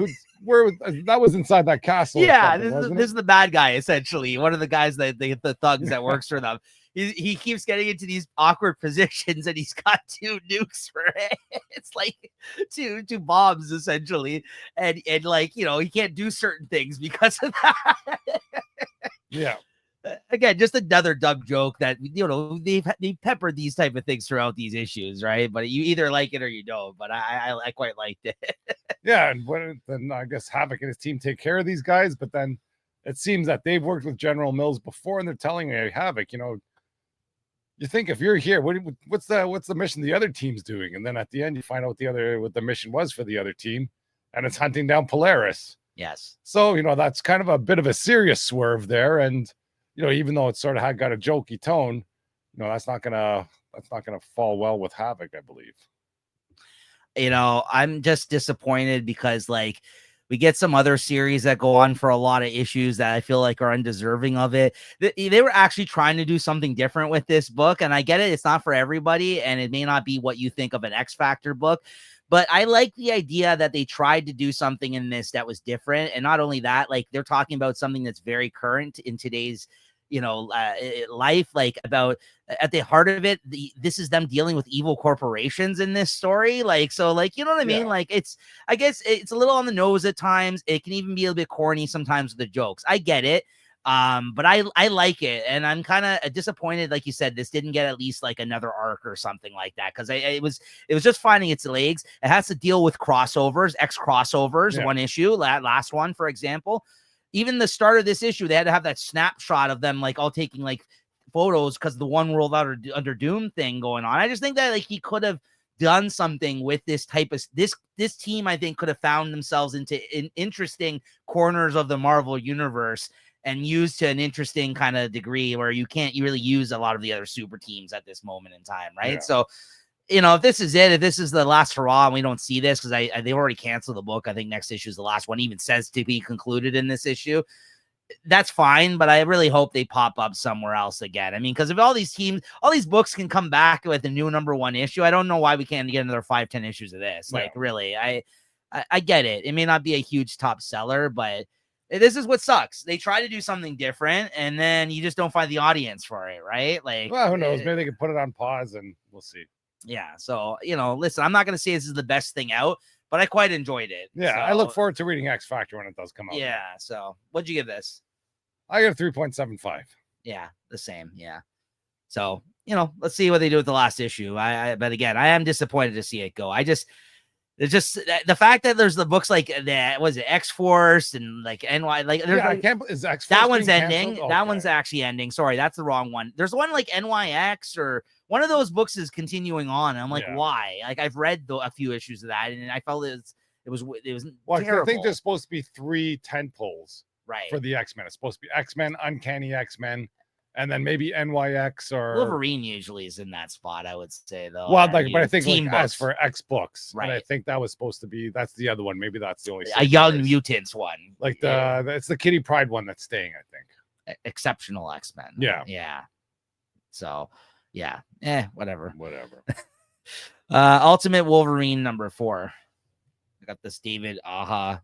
where that was inside that castle. or
Yeah,
something, wasn't
this
it?
is the bad guy, essentially. One of the guys that the thugs that works for them. He keeps getting into these awkward positions, and he's got 2 nukes for it. It's like two bombs essentially, and like he can't do certain things because of that.
Yeah.
Again, just another dumb joke that they've peppered these type of things throughout these issues, right? But you either like it or you don't. But I quite liked it.
Yeah, and then I guess Havoc and his team take care of these guys, but then it seems that they've worked with General Mills before, and they're telling me, Havoc, you think if you're here, what's the mission the other team's doing? And then at the end, you find out what the mission was for the other team, and it's hunting down Polaris.
Yes.
So that's kind of a bit of a serious swerve there, and even though it sort of had got a jokey tone, that's not gonna fall well with Havoc, I believe.
I'm just disappointed because we get some other series that go on for a lot of issues that I feel like are undeserving of it. They were actually trying to do something different with this book, and I get it. It's not for everybody, and it may not be what you think of an X Factor book, but I like the idea that they tried to do something in this that was different. And not only that, they're talking about something that's very current in today's life, about at the heart of it, this is them dealing with evil corporations in this story. So you know what I mean?
Yeah.
I guess it's a little on the nose at times. It can even be a bit corny sometimes with the jokes. I get it. But I like it, and I'm kind of disappointed, like you said, this didn't get at least another arc or something like that, because it was just finding its legs. It has to deal with crossovers, X crossovers.
Yeah.
One issue, that last one, for example. Even the start of this issue, they had to have that snapshot of them all taking photos because the one world under Doom thing going on. I just think that he could have done something with this type of this team. I think could have found themselves into interesting corners of the Marvel universe and used to an interesting kind of degree where you really use a lot of the other super teams at this moment in time, right?
Yeah.
So if this is it, if this is the last hurrah and we don't see this, because they've already canceled the book. I think next issue is the last one, even says to be concluded in this issue. That's fine, but I really hope they pop up somewhere else again. I mean, because if all these books can come back with a new #1 issue, I don't know why we can't get another 5-10 issues of this.
Yeah.
Really, I get it. It may not be a huge top seller, but this is what sucks. They try to do something different, and then you just don't find the audience for it, right?
Well, who knows? Maybe they could put it on pause, and we'll see.
Yeah. So, listen, I'm not going to say this is the best thing out, but I quite enjoyed it.
Yeah.
So,
I look forward to reading X Factor when it does come out.
Yeah. So what'd you give this?
I got a 3.75.
Yeah. The same. Yeah. So, let's see what they do with the last issue. But again, I am disappointed to see it go. It's just the fact that there's the books that was it X-Force and NY,
I can't. Is X
that one's ending. Okay. That one's actually ending. Sorry, that's the wrong one. There's one NYX or one of those books is continuing on. I'm why? I've read a few issues of that, and I felt it was
Well,
terrible.
I think there's supposed to be 3 tentpoles
right
for the X-Men. It's supposed to be X-Men, Uncanny X-Men, and then maybe NYX or
Wolverine usually is in that spot, I would say, though.
Well, but I think
team
as for X books,
right?
And I think that was supposed to be that's the other one. Maybe that's the only
a Young Mutants one,
it's the Kitty Pryde one that's staying. I think
Exceptional X-Men. Yeah. So, yeah, whatever. Ultimate Wolverine #4. I got this David Aja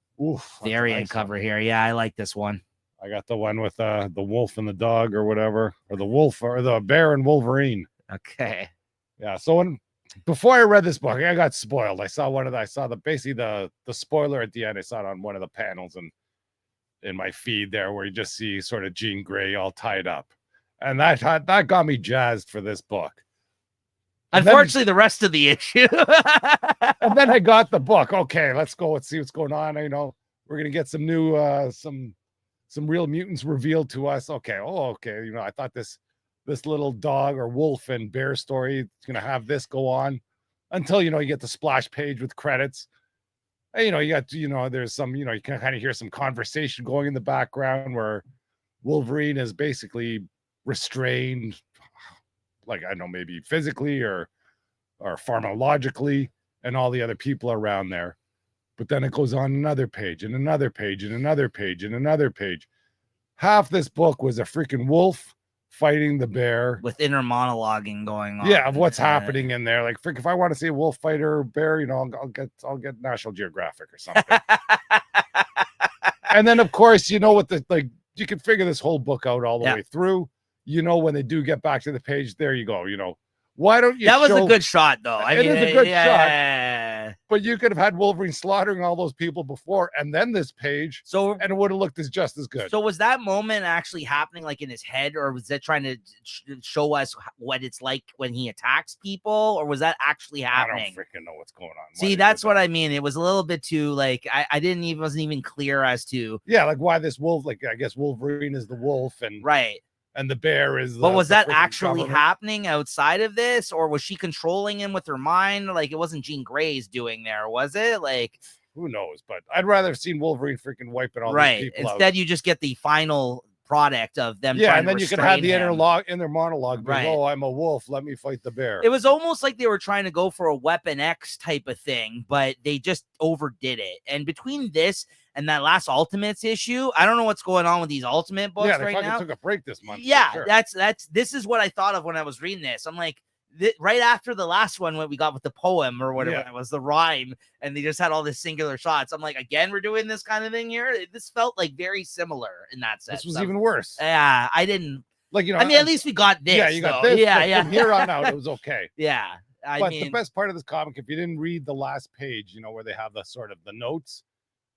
variant cover here. Yeah, I like this one.
I got the one with the wolf and the dog or whatever, or the wolf or the bear and Wolverine.
Okay.
Yeah. So before I read this book, I got spoiled. I saw basically the spoiler at the end. I saw it on one of the panels and in my feed there, where you just see sort of Jean Grey all tied up, and that got me jazzed for this book. And
unfortunately, the rest of the issue.
And then I got the book. Okay, let's go and see what's going on. You know, we're gonna get some new some real mutants revealed to us. Okay, okay. You know, I thought this little dog or wolf and bear story is gonna have this go on until, you know, you get the splash page with credits. And, you know, you got, you know, there's some, you know, you can kind of hear some conversation going in the background where Wolverine is basically restrained, like, I don't know, maybe physically or pharmacologically, and all the other people around there. But then it goes on another page and another page and another page and another page. Half this book was a freaking wolf fighting the bear
with inner monologuing going on.
Yeah, of what's happening in there. Like, if I want to see a wolf fighter or bear, you know, I'll get National Geographic or something. And then, of course, you know what you can figure this whole book out all the way through. You know, when they do get back to the page, there you go. You know, why don't you?
That was a good shot, though. I mean,
it is a good shot. But you could have had Wolverine slaughtering all those people before, and then this page, and it would have looked just as good.
So was that moment actually happening, like in his head, or was it trying to show us what it's like when he attacks people, or was that actually happening?
I don't freaking know what's going on.
See, that's what I mean. It was a little bit too like wasn't even clear as to
like why this wolf. Like, I guess Wolverine is the wolf, and
right.
And the bear is.
But was that actually happening outside of this, or was she controlling him with her mind? Like, it wasn't Jean Grey's doing there, was it? Like,
who knows? But I'd rather have seen Wolverine freaking wiping all these people
out. Instead, you just get the final product of them. Yeah,
and then you could have the inner monologue. Right. Oh, I'm a wolf. Let me fight the bear.
It was almost like they were trying to go for a Weapon X type of thing, but they just overdid it. And between this and that last Ultimates issue, I don't know what's going on with these Ultimate books right now.
Took a break this month.
Yeah, sure. This is what I thought of when I was reading this. I'm like, right after the last one, what we got with the poem or whatever it was, the rhyme, and they just had all this singular shots. I'm like, again, we're doing this kind of thing here. This felt like very similar in that sense.
This was even worse.
Yeah, I didn't
like, you know.
I mean, at least we got this.
Yeah, you got this.
Yeah.
From here on out, it was okay.
Yeah.
But the best part of this comic, if you didn't read the last page, you know, where they have the sort of the notes,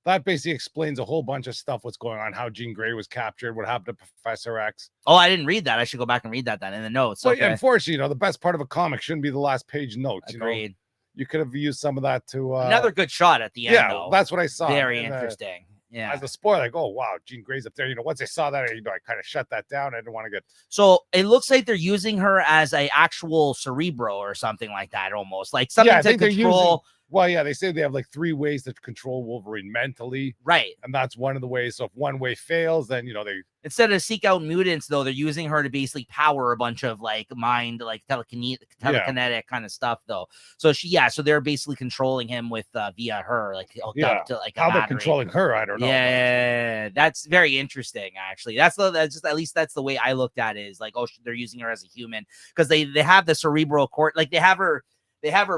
that basically explains a whole bunch of stuff, what's going on, how Jean Grey was captured, what happened to Professor X.
Oh, I didn't read that. I should go back and read that then in the notes.
Well, unfortunately, you know, the best part of a comic shouldn't be the last page notes.
Agreed.
You know, you could have used some of that to
another good shot at the end.
Yeah,
though.
That's what I saw.
Very interesting. Yeah.
As a spoiler, like, oh wow, Jean Grey's up there. You know, once I saw that, you know, I kind of shut that down. I didn't want to get.
So it looks like they're using her as a actual Cerebro or something like that, almost like something to control.
Well, yeah, they say they have like 3 ways to control Wolverine mentally.
Right.
And that's one of the ways. So if one way fails, then, you know,
instead of seek out mutants, though, they're using her to basically power a bunch of like mind, like telekinetic kind of stuff, though. So so they're basically controlling him with via her, like hooked up to like
how they're controlling her, I don't know.
Yeah, that's very interesting, actually. That's just at least that's the way I looked at it, is like, oh, they're using her as a human because they have the cerebral cord, like they have her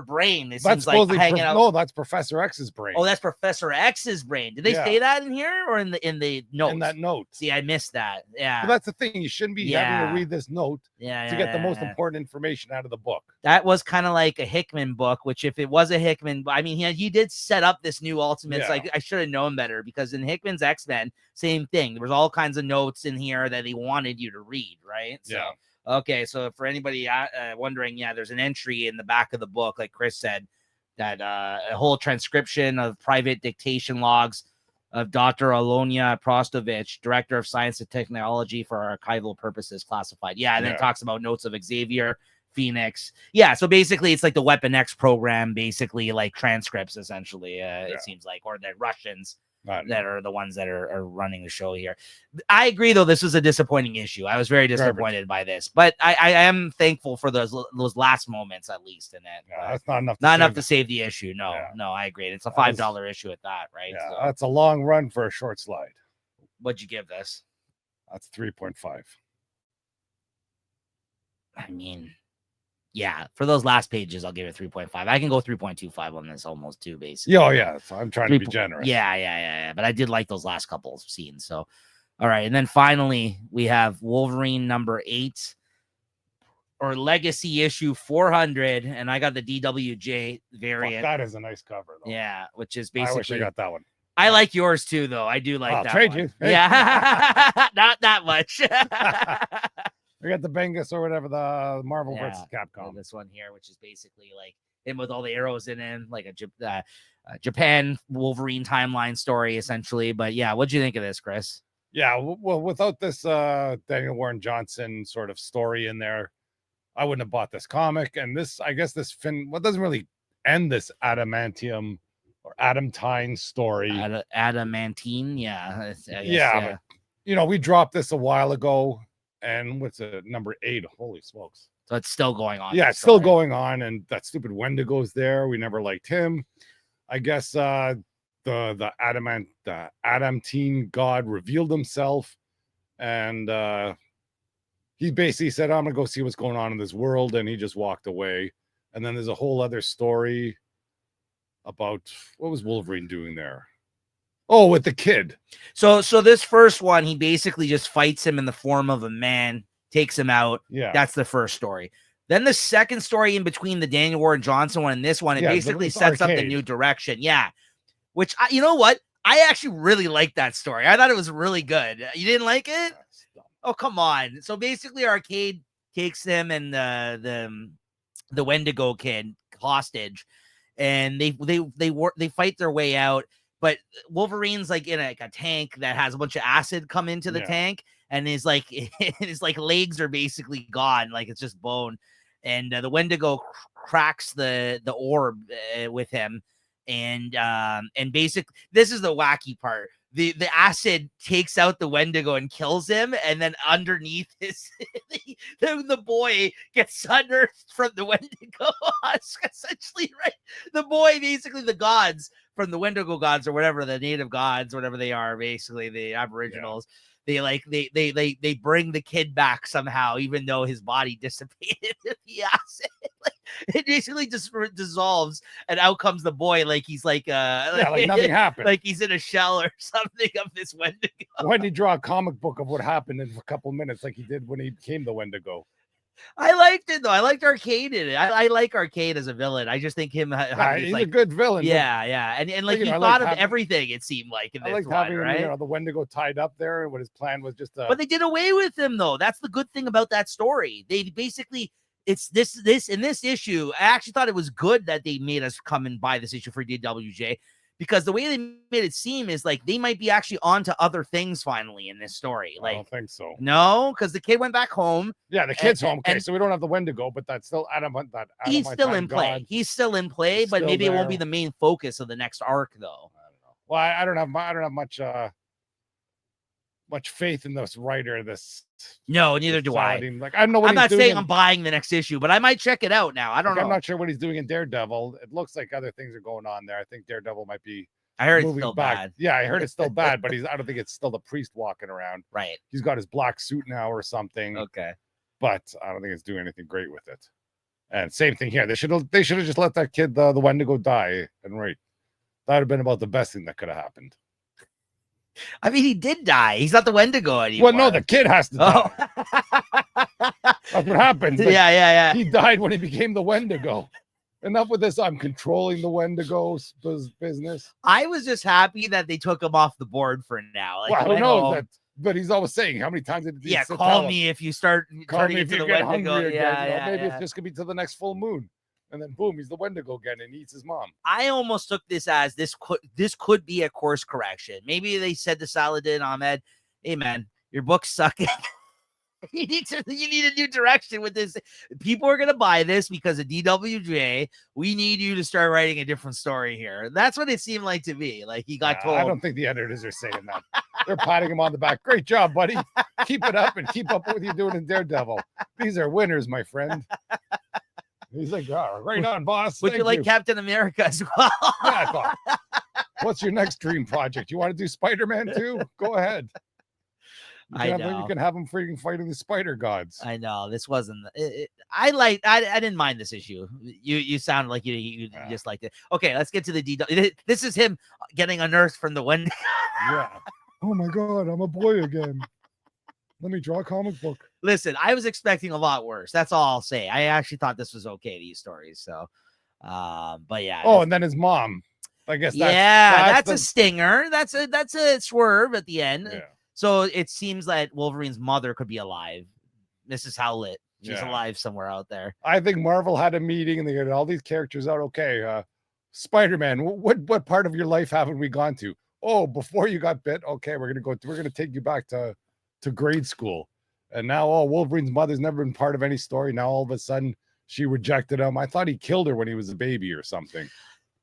brain. It seems like hanging out.
No, that's Professor X's brain.
Oh, that's Professor X's brain. Did they say that in here or in the note?
In that note.
See, I missed that. Yeah.
But that's the thing. You shouldn't be having to read this note to get the most important information out of the book.
That was kind of like a Hickman book, which if it was a Hickman, I mean, he did set up this new Ultimates. Like, I should have known better, because in Hickman's X-Men, same thing. There was all kinds of notes in here that he wanted you to read, right? So,
yeah.
Okay, so for anybody wondering, there's an entry in the back of the book, like Chris said, that a whole transcription of private dictation logs of Dr. Alonia Prostovich, Director of Science and Technology for archival purposes, classified. And then it talks about notes of Xavier, Phoenix. So basically it's like the Weapon X program, basically like transcripts, essentially, it seems like, or the Russians that are the ones that are running the show here. I agree, though, this was a disappointing issue. I was very disappointed by this, but I am thankful for those last moments, at least, in it.
That's not enough.
Not enough to save the issue. No, I agree. It's a $5 issue at that, right?
Yeah, so that's a long run for a short slide.
What'd you give this?
That's 3.5.
I mean, for those last pages, I'll give it 3.5. I can go 3.25 on this almost too, basically.
Oh, yeah. So I'm trying to be generous.
Yeah. But I did like those last couple of scenes. So, all right. And then finally, we have Wolverine number 8. or Legacy issue 400, and I got the DWJ variant.
Fuck, that is a nice cover, though.
Yeah, which is
I wish I
basically.
got that one.
I like yours too, though. I do like
I'll
that.
trade
one.
you. Hey.
Yeah, not that much.
We got the Bengus or whatever, the Marvel versus Capcom.
This one here, which is basically like him with all the arrows in him, like a Japan Wolverine timeline story, essentially. But yeah, what'd you think of this, Chris?
Yeah, well, without this Daniel Warren Johnson sort of story in there, I wouldn't have bought this comic. And this, I guess, this doesn't really end this adamantium or adamantine story.
Adamantine, yeah.
But, we dropped this a while ago, and what's it, number 8? Holy smokes!
So it's still going on.
Yeah, it's still going on, and that stupid Wendigo's there. We never liked him. I guess the adamantine god revealed himself, and he basically said, I'm gonna go see what's going on in this world, and he just walked away. And then there's a whole other story about what was Wolverine doing there. Oh, with the kid.
So this first one, he basically just fights him in the form of a man, takes him out.
Yeah,
that's the first story. Then the second story in between the Daniel Warren Johnson one and this one, it basically sets up the new direction. Yeah. Which, you know what? I actually really liked that story. I thought it was really good. You didn't like it? Oh, come on. So basically Arcade takes him and the Wendigo kid hostage, and they fight their way out. But Wolverine's like in a tank that has a bunch of acid come into the tank, and his legs are basically gone, like it's just bone. And the Wendigo cracks the orb with him, and basically this is the wacky part. The acid takes out the Wendigo and kills him, and then underneath his the boy gets unearthed from the Wendigo. Essentially, right? The boy, basically the gods from the Wendigo gods or whatever, the native gods, whatever they are, basically the Aboriginals. Yeah. They bring the kid back somehow, even though his body dissipated in the acid. It basically just dissolves, and out comes the boy, like he's like
nothing happened,
like he's in a shell or something of this Wendigo.
Why didn't he draw a comic book of what happened in a couple minutes, like he did when he became the Wendigo?
I liked it though. I liked Arcade in it. I like Arcade as a villain. I just think him.
He's like a good villain.
Yeah, and like he thought of everything. It seemed like in this one,
having
right?
Him, the Wendigo tied up there, and what his plan was just.
But they did away with him though. That's the good thing about that story. They basically. It's this in this issue. I actually thought it was good that they made us come and buy this issue for DWJ, because the way they made it seem is like they might be actually on to other things finally in this story. Like,
I don't think so.
No, because the kid went back home.
Yeah, the kid's home. Okay, so we don't have the Wendigo, but that's still
he's still in play.
God.
He's still in play, but maybe it won't be the main focus of the next arc, though.
I don't know. Well, I don't have much faith in this writer.
No, neither do I.
Like, I don't know what
I'm not saying I'm buying the next issue, but I might check it out now. I don't know.
I'm not sure what he's doing in Daredevil. It looks like other things are going on there. I think Daredevil might be.
I heard it's still bad.
Yeah, I heard it's still bad, but I don't think it's still the priest walking around.
Right.
He's got his black suit now or something.
Okay.
But I don't think it's doing anything great with it. And same thing here. They should have just let that kid, the Wendigo, die. And right, that would have been about the best thing that could have happened.
I mean, he did die. He's not the Wendigo anymore.
Well, no, the kid has to die. That's what happens. Like,
yeah.
He died when he became the Wendigo. Enough with this. I'm controlling the Wendigo's business.
I was just happy that they took him off the board for now. Like,
well, who knows that? But he's always saying, how many times did he
call me if you start turning
into
the Wendigo.
Maybe it's just gonna be to the next full moon. And then boom, he's the Wendigo again and eats his mom.
I almost took this as this could be a course correction. Maybe they said to Saladin Ahmed, "Hey man, your book's sucking. you need a new direction with this. People are gonna buy this because of DWJ. We need you to start writing a different story here." That's what it seemed like to me. Like he got told.
I don't think the editors are saying that. They're patting him on the back. Great job, buddy. Keep it up and keep up with what you're doing in Daredevil. These are winners, my friend. He's like, oh, right on, boss.
Would you like Captain America as well?
Yeah, I thought. What's your next dream project? You want to do Spider-Man too? Go ahead. You can have him freaking fighting the spider gods.
I know this wasn't. I didn't mind this issue. You sounded like you just liked it. Okay, let's get to the DW. This is him getting unearthed from the Wendigo.
Yeah. Oh my God, I'm a boy again. Let me draw a comic book.
Listen, I was expecting a lot worse. That's all I'll say. I actually thought this was okay, these stories. So, but yeah.
Oh, and then his mom. I guess
that's
the,
a stinger. That's a swerve at the end.
yeah.
So it seems that Wolverine's mother could be alive. Mrs. Howlett. She's alive somewhere out there.
I think Marvel had a meeting and they got all these characters out. Okay, Spider-Man, what part of your life haven't we gone to? Oh, before you got bit. Okay, we're gonna take you back to grade school. And now, Wolverine's mother's never been part of any story. Now all of a sudden she rejected him. I thought he killed her when he was a baby or something.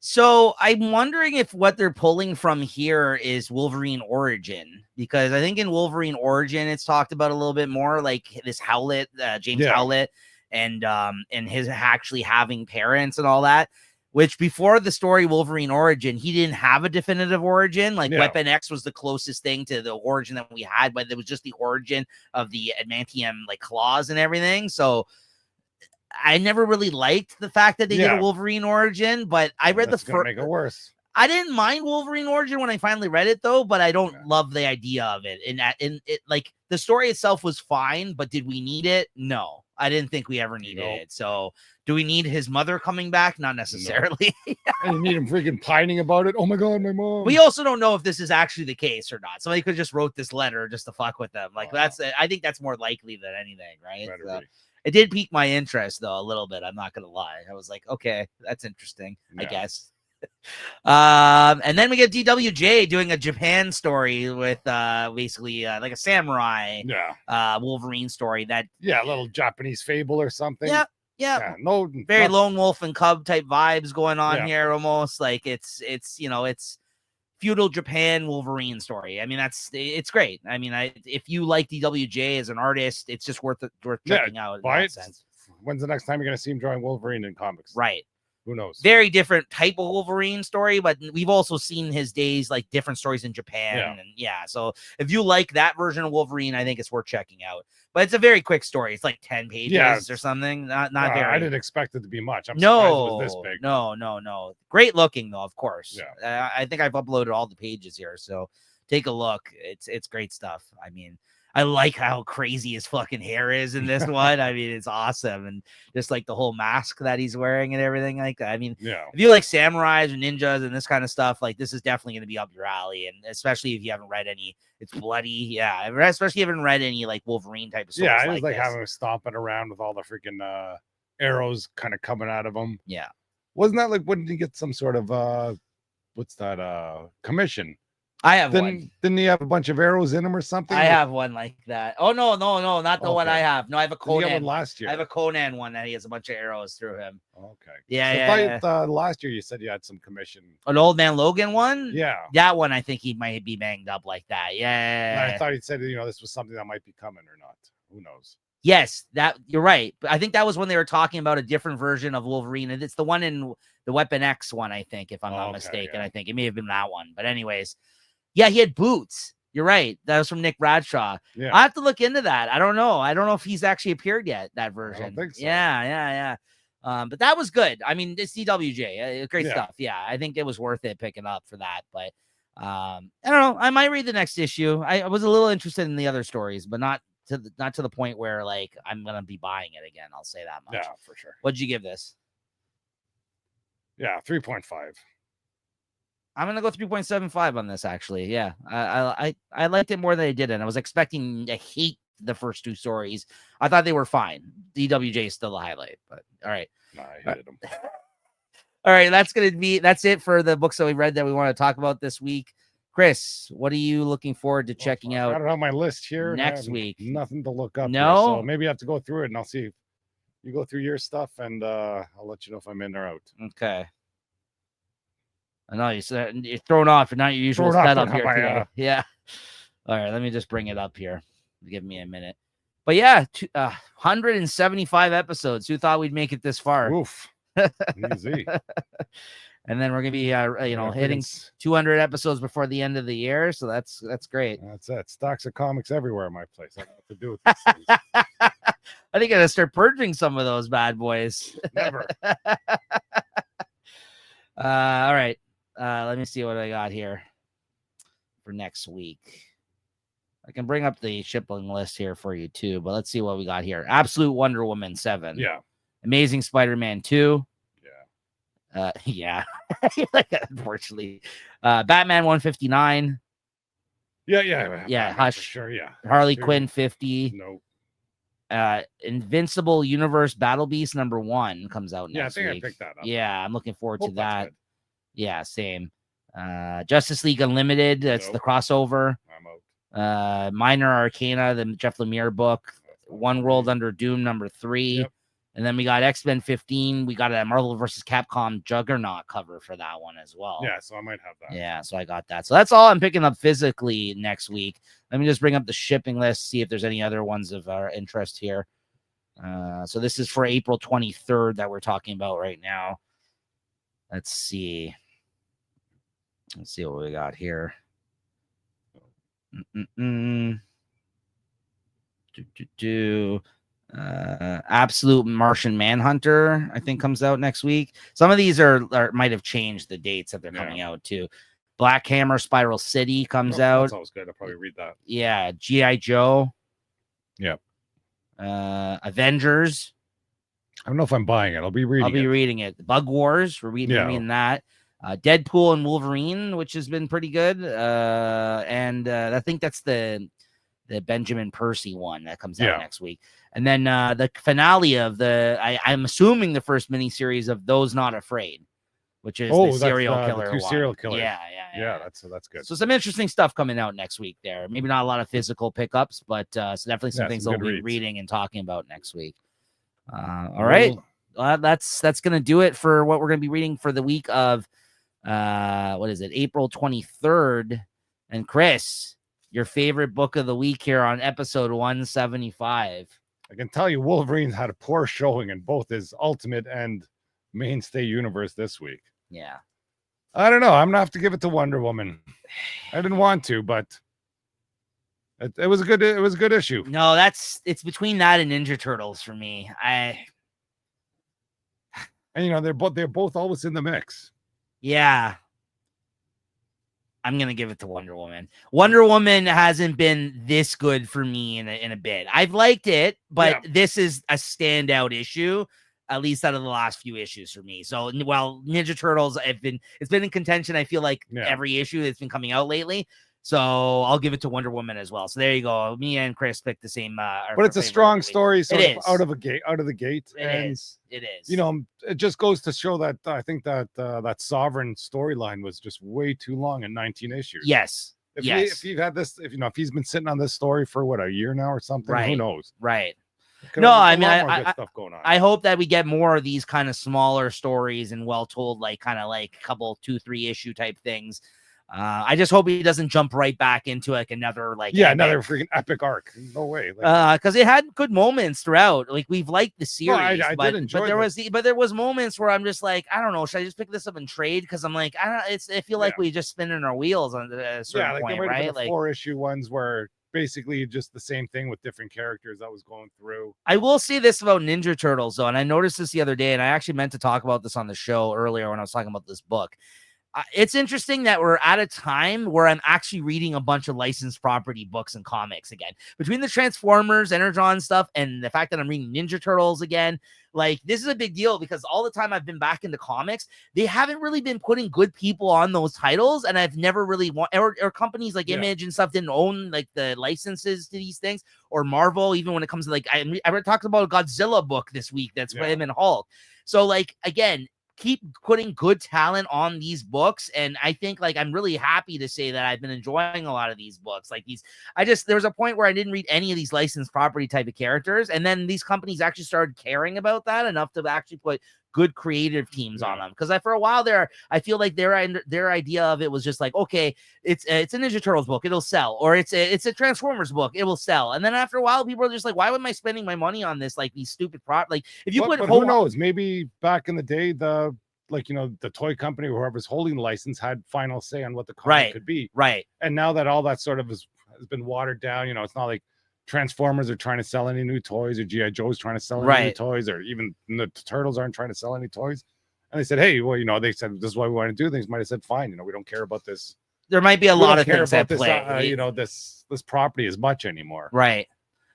So I'm wondering if what they're pulling from here is Wolverine origin, because I think in Wolverine origin, it's talked about a little bit more like this Howlett, James Howlett, and his actually having parents and all that, which before the story Wolverine origin, he didn't have a definitive origin. Like Weapon X was the closest thing to the origin that we had, but it was just the origin of the adamantium like claws and everything. So I never really liked the fact that they did a Wolverine origin, but I read the first.
Make it worse.
I didn't mind Wolverine origin when I finally read it though, but I don't love the idea of it. In it, like the story itself was fine, but did we need it? No, I didn't think we ever needed it. So, do we need his mother coming back? Not necessarily.
And you need him freaking pining about it. Oh my god, my mom.
We also don't know if this is actually the case or not. Somebody could just wrote this letter just to fuck with them. Like I think that's more likely than anything, right? It did pique my interest though a little bit. I'm not gonna lie. I was like, okay, that's interesting, I guess. And then we get DWJ doing a Japan story with basically like a samurai Wolverine story that
a little Japanese fable or something.
No, very lone wolf and cub type vibes going on here, almost like it's feudal Japan Wolverine story. I mean, it's great. I mean, if you like DWJ as an artist, it's just worth checking out.
When's the next time you're gonna see him drawing Wolverine in comics?
Right.
Who knows?
Very different type of Wolverine story, but we've also seen his days like different stories in Japan. And so if you like that version of Wolverine, I think it's worth checking out. But it's a very quick story. It's like 10 pages or something. Not very.
I didn't expect it to be much. I'm surprised it was this big.
No. Great looking though, of course. I think I've uploaded all the pages here, so take a look. It's great stuff. I mean, I like how crazy his fucking hair is in this one. I mean, it's awesome. And just like the whole mask that he's wearing and everything like that. I mean, if you like samurais and ninjas and this kind of stuff, like this is definitely going to be up your alley. And especially if you haven't read any, it's bloody. Yeah. Especially if you haven't read any like Wolverine type of stuff.
Yeah. I just like having him stomping around with all the freaking arrows kind of coming out of him.
Yeah.
Wasn't that like, when did he get some sort of, what's that, commission?
I have one.
Didn't he have a bunch of arrows in him or something?
I have one like that. Oh no, not the one I have. No, I have a Conan
one last year.
I have a Conan one that he has a bunch of arrows through him.
Okay.
Yeah.
So I thought, last year you said you had some commission.
An Old Man Logan one?
Yeah.
That one I think he might be banged up like that. Yeah.
I thought he said this was something that might be coming or not. Who knows?
Yes, that you're right. But I think that was when they were talking about a different version of Wolverine. And it's the one in the Weapon X one, I think, if I'm not mistaken. I think it may have been that one. But anyways. Yeah, he had boots. You're right. That was from Nick Bradshaw. Yeah. I have to look into that. I don't know. I don't know if he's actually appeared yet, that version.
I don't think so.
Yeah. But that was good. I mean, it's DWJ. Great stuff. Yeah, I think it was worth it picking up for that. But I don't know. I might read the next issue. I was a little interested in the other stories, but not to the point where like I'm gonna be buying it again. I'll say that much.
Yeah, for sure.
What'd you give this?
Yeah, 3.5.
I'm gonna go 3.75 on this. Actually, yeah, I liked it more than I didn't. I was expecting to hate the first two stories. I thought they were fine. DWJ is still a highlight, but all right.
No, I hated them.
All right, that's it for the books that we read that we want to talk about this week. Chris, what are you looking forward to checking out?
I don't have my list here
next week.
Nothing to look up.
No,
here, so maybe I have to go through it, and I'll see if you go through your stuff, and I'll let you know if I'm in or out.
Okay. I know you're thrown off. You're not your usual setup here today. Yeah. All right. Let me just bring it up here. Give me a minute. But yeah, 175 episodes. Who thought we'd make it this far?
Oof. Easy.
And then we're gonna be, hitting 200 episodes before the end of the year. So that's great.
That's it. Stocks of comics everywhere in my place. I don't know what to do with these things.
I think I gotta start purging some of those bad boys.
Never.
All right. Let me see what I got here for next week. I can bring up the shipping list here for you too, but let's see what we got here. Absolute Wonder Woman 7.
Yeah.
Amazing Spider-Man 2.
Yeah.
Yeah. Unfortunately. Batman 159.
Yeah.
Yeah,
Batman,
Hush.
for sure. Yeah.
Harley
Sure.
Quinn 50.
No.
Invincible Universe Battle Beast number 1 comes out next week.
I picked that up.
Yeah, I'm looking forward to
Hope that's
that.
good.
Yeah, same. Justice League Unlimited. That's the crossover.
I'm out.
Minor Arcana, the Jeff Lemire book. One World Under Doom #3.
Yep.
And then we got X-Men 15. We got a Marvel vs. Capcom Juggernaut cover for that one as well.
Yeah, so I might have that.
Yeah, so I got that. So that's all I'm picking up physically next week. Let me just bring up the shipping list, see if there's any other ones of our interest here. So this is for April 23rd that we're talking about right now. Let's see. Let's see what we got here. Absolute Martian Manhunter, I think, comes out next week. Some of these are might have changed the dates that they're coming out too. Black Hammer Spiral City comes out.
That's always good. I'll probably read that.
Yeah, G.I. Joe.
Yep.
Avengers.
I don't know if I'm buying it. I'll be reading
it. Bug Wars. We're reading that. Deadpool and Wolverine, which has been pretty good. And I think that's the Benjamin Percy one that comes out next week. And then the finale of I'm assuming the first miniseries of Those Not Afraid, which is the serial killer.
The 2 serial killers.
Yeah,
that's good.
So some interesting stuff coming out next week there. Maybe not a lot of physical pickups, but so definitely some things I'll be reading and talking about next week. All right. That's going to do it for what we're going to be reading for the week of what is it? April 23rd. And Chris, your favorite book of the week here on episode 175.
I can tell you Wolverine's had a poor showing in both his Ultimate and Mainstay universe this week.
Yeah.
I don't know. I'm gonna have to give it to Wonder Woman. I didn't want to, but it was a good issue.
No, it's between that and Ninja Turtles for me. And
they're both always in the mix.
Yeah. I'm going to give it to Wonder Woman. Wonder Woman hasn't been this good for me in a bit. I've liked it, but this is a standout issue, at least out of the last few issues for me. So while Ninja Turtles it's been in contention, I feel like every issue that's been coming out lately. So I'll give it to Wonder Woman as well. So there you go. Me and Chris picked the same.
But it's a strong story, so out of the gate.
It is.
It just goes to show that I think that that Sovereign storyline was just way too long in 19 issues.
Yes.
If you've had this, if he's been sitting on this story for a year now or something, who knows?
Right. No, I mean, I hope that we get more of these kind of smaller stories and well told, like kind of like a couple 2-3 issue type things. I just hope he doesn't jump right back into like another
another freaking epic arc. No way.
Because it had good moments throughout. Like we've liked the series,
I did enjoy
but there was moments where I'm just like, I don't know, should I just pick this up and trade? Because I'm like, I feel like we just spinning our wheels on a certain point, right?
Like 4-issue ones where basically just the same thing with different characters that was going through.
I will say this about Ninja Turtles though, and I noticed this the other day, and I actually meant to talk about this on the show earlier when I was talking about this book. It's interesting that we're at a time where I'm actually reading a bunch of licensed property books and comics again. Between the Transformers, Energon stuff, and the fact that I'm reading Ninja Turtles again, like this is a big deal because all the time I've been back into comics, they haven't really been putting good people on those titles, and I've never really or companies like Image and stuff didn't own like the licenses to these things, or Marvel, even when it comes to like I talked about a Godzilla book this week that's him and Hulk. So like again, keep putting good talent on these books, and I think like I'm really happy to say that I've been enjoying a lot of these books. Like there was a point where I didn't read any of these licensed property type of characters, and then these companies actually started caring about that enough to actually put good creative teams on them. Because for a while there, I feel like their idea of it was just like, okay, it's a Ninja Turtles book, it'll sell, or it's a Transformers book, it will sell. And then after a while, people are just like, why am I spending my money on this? Like these stupid like if you
but who knows? Maybe back in the day, the toy company or whoever's holding the license had final say on what the comic could be.
Right.
And now that all that sort of has been watered down, it's not like Transformers are trying to sell any new toys, or G.I. Joe's trying to sell any new toys, or even the Turtles aren't trying to sell any toys. And they said, hey, well, they said, this is why we want to do things. Might have said, fine, we don't care about this
there might be a
we
lot
don't
of
care
things
about
at
this,
play.
you know, this property as much anymore.
Right.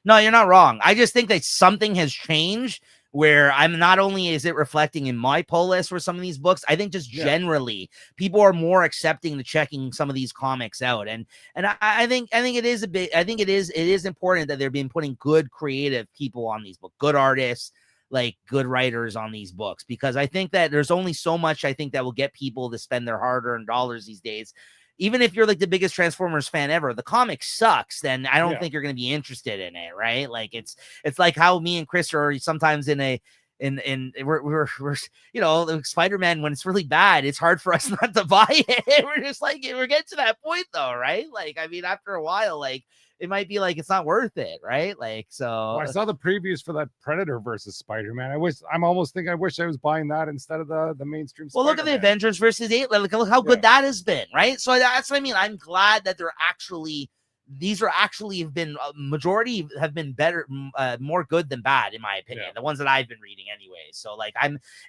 No, you're not wrong. I just think that something has changed where I'm not only is it reflecting in my pull list for some of these books, I think just generally people are more accepting to checking some of these comics out. And I think it is it is important that they're being putting good creative people on these books, good artists, like good writers on these books, because I think that there's only so much I think that will get people to spend their hard-earned dollars these days. Even if you're like the biggest Transformers fan ever, the comic sucks, then I don't think you're going to be interested in it, right? Like it's like how me and Chris are sometimes we're you know, Spider-Man, when it's really bad, it's hard for us not to buy it. We're just like, we're getting to that point though, right? Like, I mean, after a while, like it might be like it's not worth it, right? Like, so
well, I saw the previews for that Predator versus Spider-Man. I wish I was buying that instead of the mainstream.
Well, look at the Avengers versus Eight. Look how good that has been, right? So that's what I mean. I'm glad that these have been majority have been better, more good than bad, in my opinion. The ones that I've been reading anyway. So like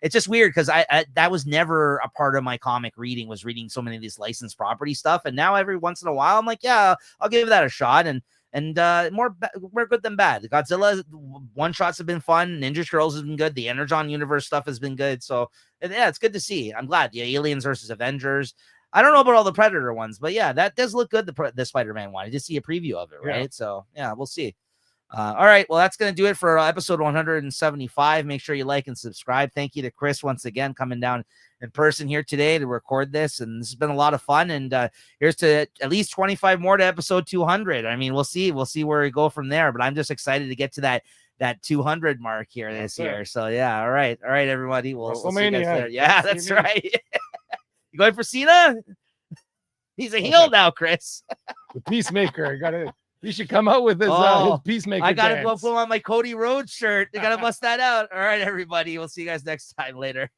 it's just weird because I that was never a part of my comic reading, was reading so many of these licensed property stuff. And now every once in a while, I'm like, yeah, I'll give that a shot. And more good than bad. The Godzilla one shots have been fun. Ninja Turtles has been good. The Energon universe stuff has been good. So yeah, it's good to see. I'm glad. Yeah, Aliens versus Avengers. I don't know about all the Predator ones, but yeah, that does look good. The Spider-Man one. I did see a preview of it, right? So yeah, we'll see. All right, well, that's going to do it for episode 175. Make sure you like and subscribe. Thank you to Chris once again coming down in person here today to record this, and this has been a lot of fun. And here's to at least 25 more to episode 200. I mean, we'll see where we go from there, but I'm just excited to get to that 200 mark here this year. So yeah, all right, everybody. We'll see you guys there. Yeah, that's right. You going for Cena? He's a heel now, Chris.
The Peacemaker. You should come out with his Peacemaker.
I gotta go pull on my Cody Rhodes shirt. I gotta bust that out. All right, everybody. We'll see you guys next time. Later.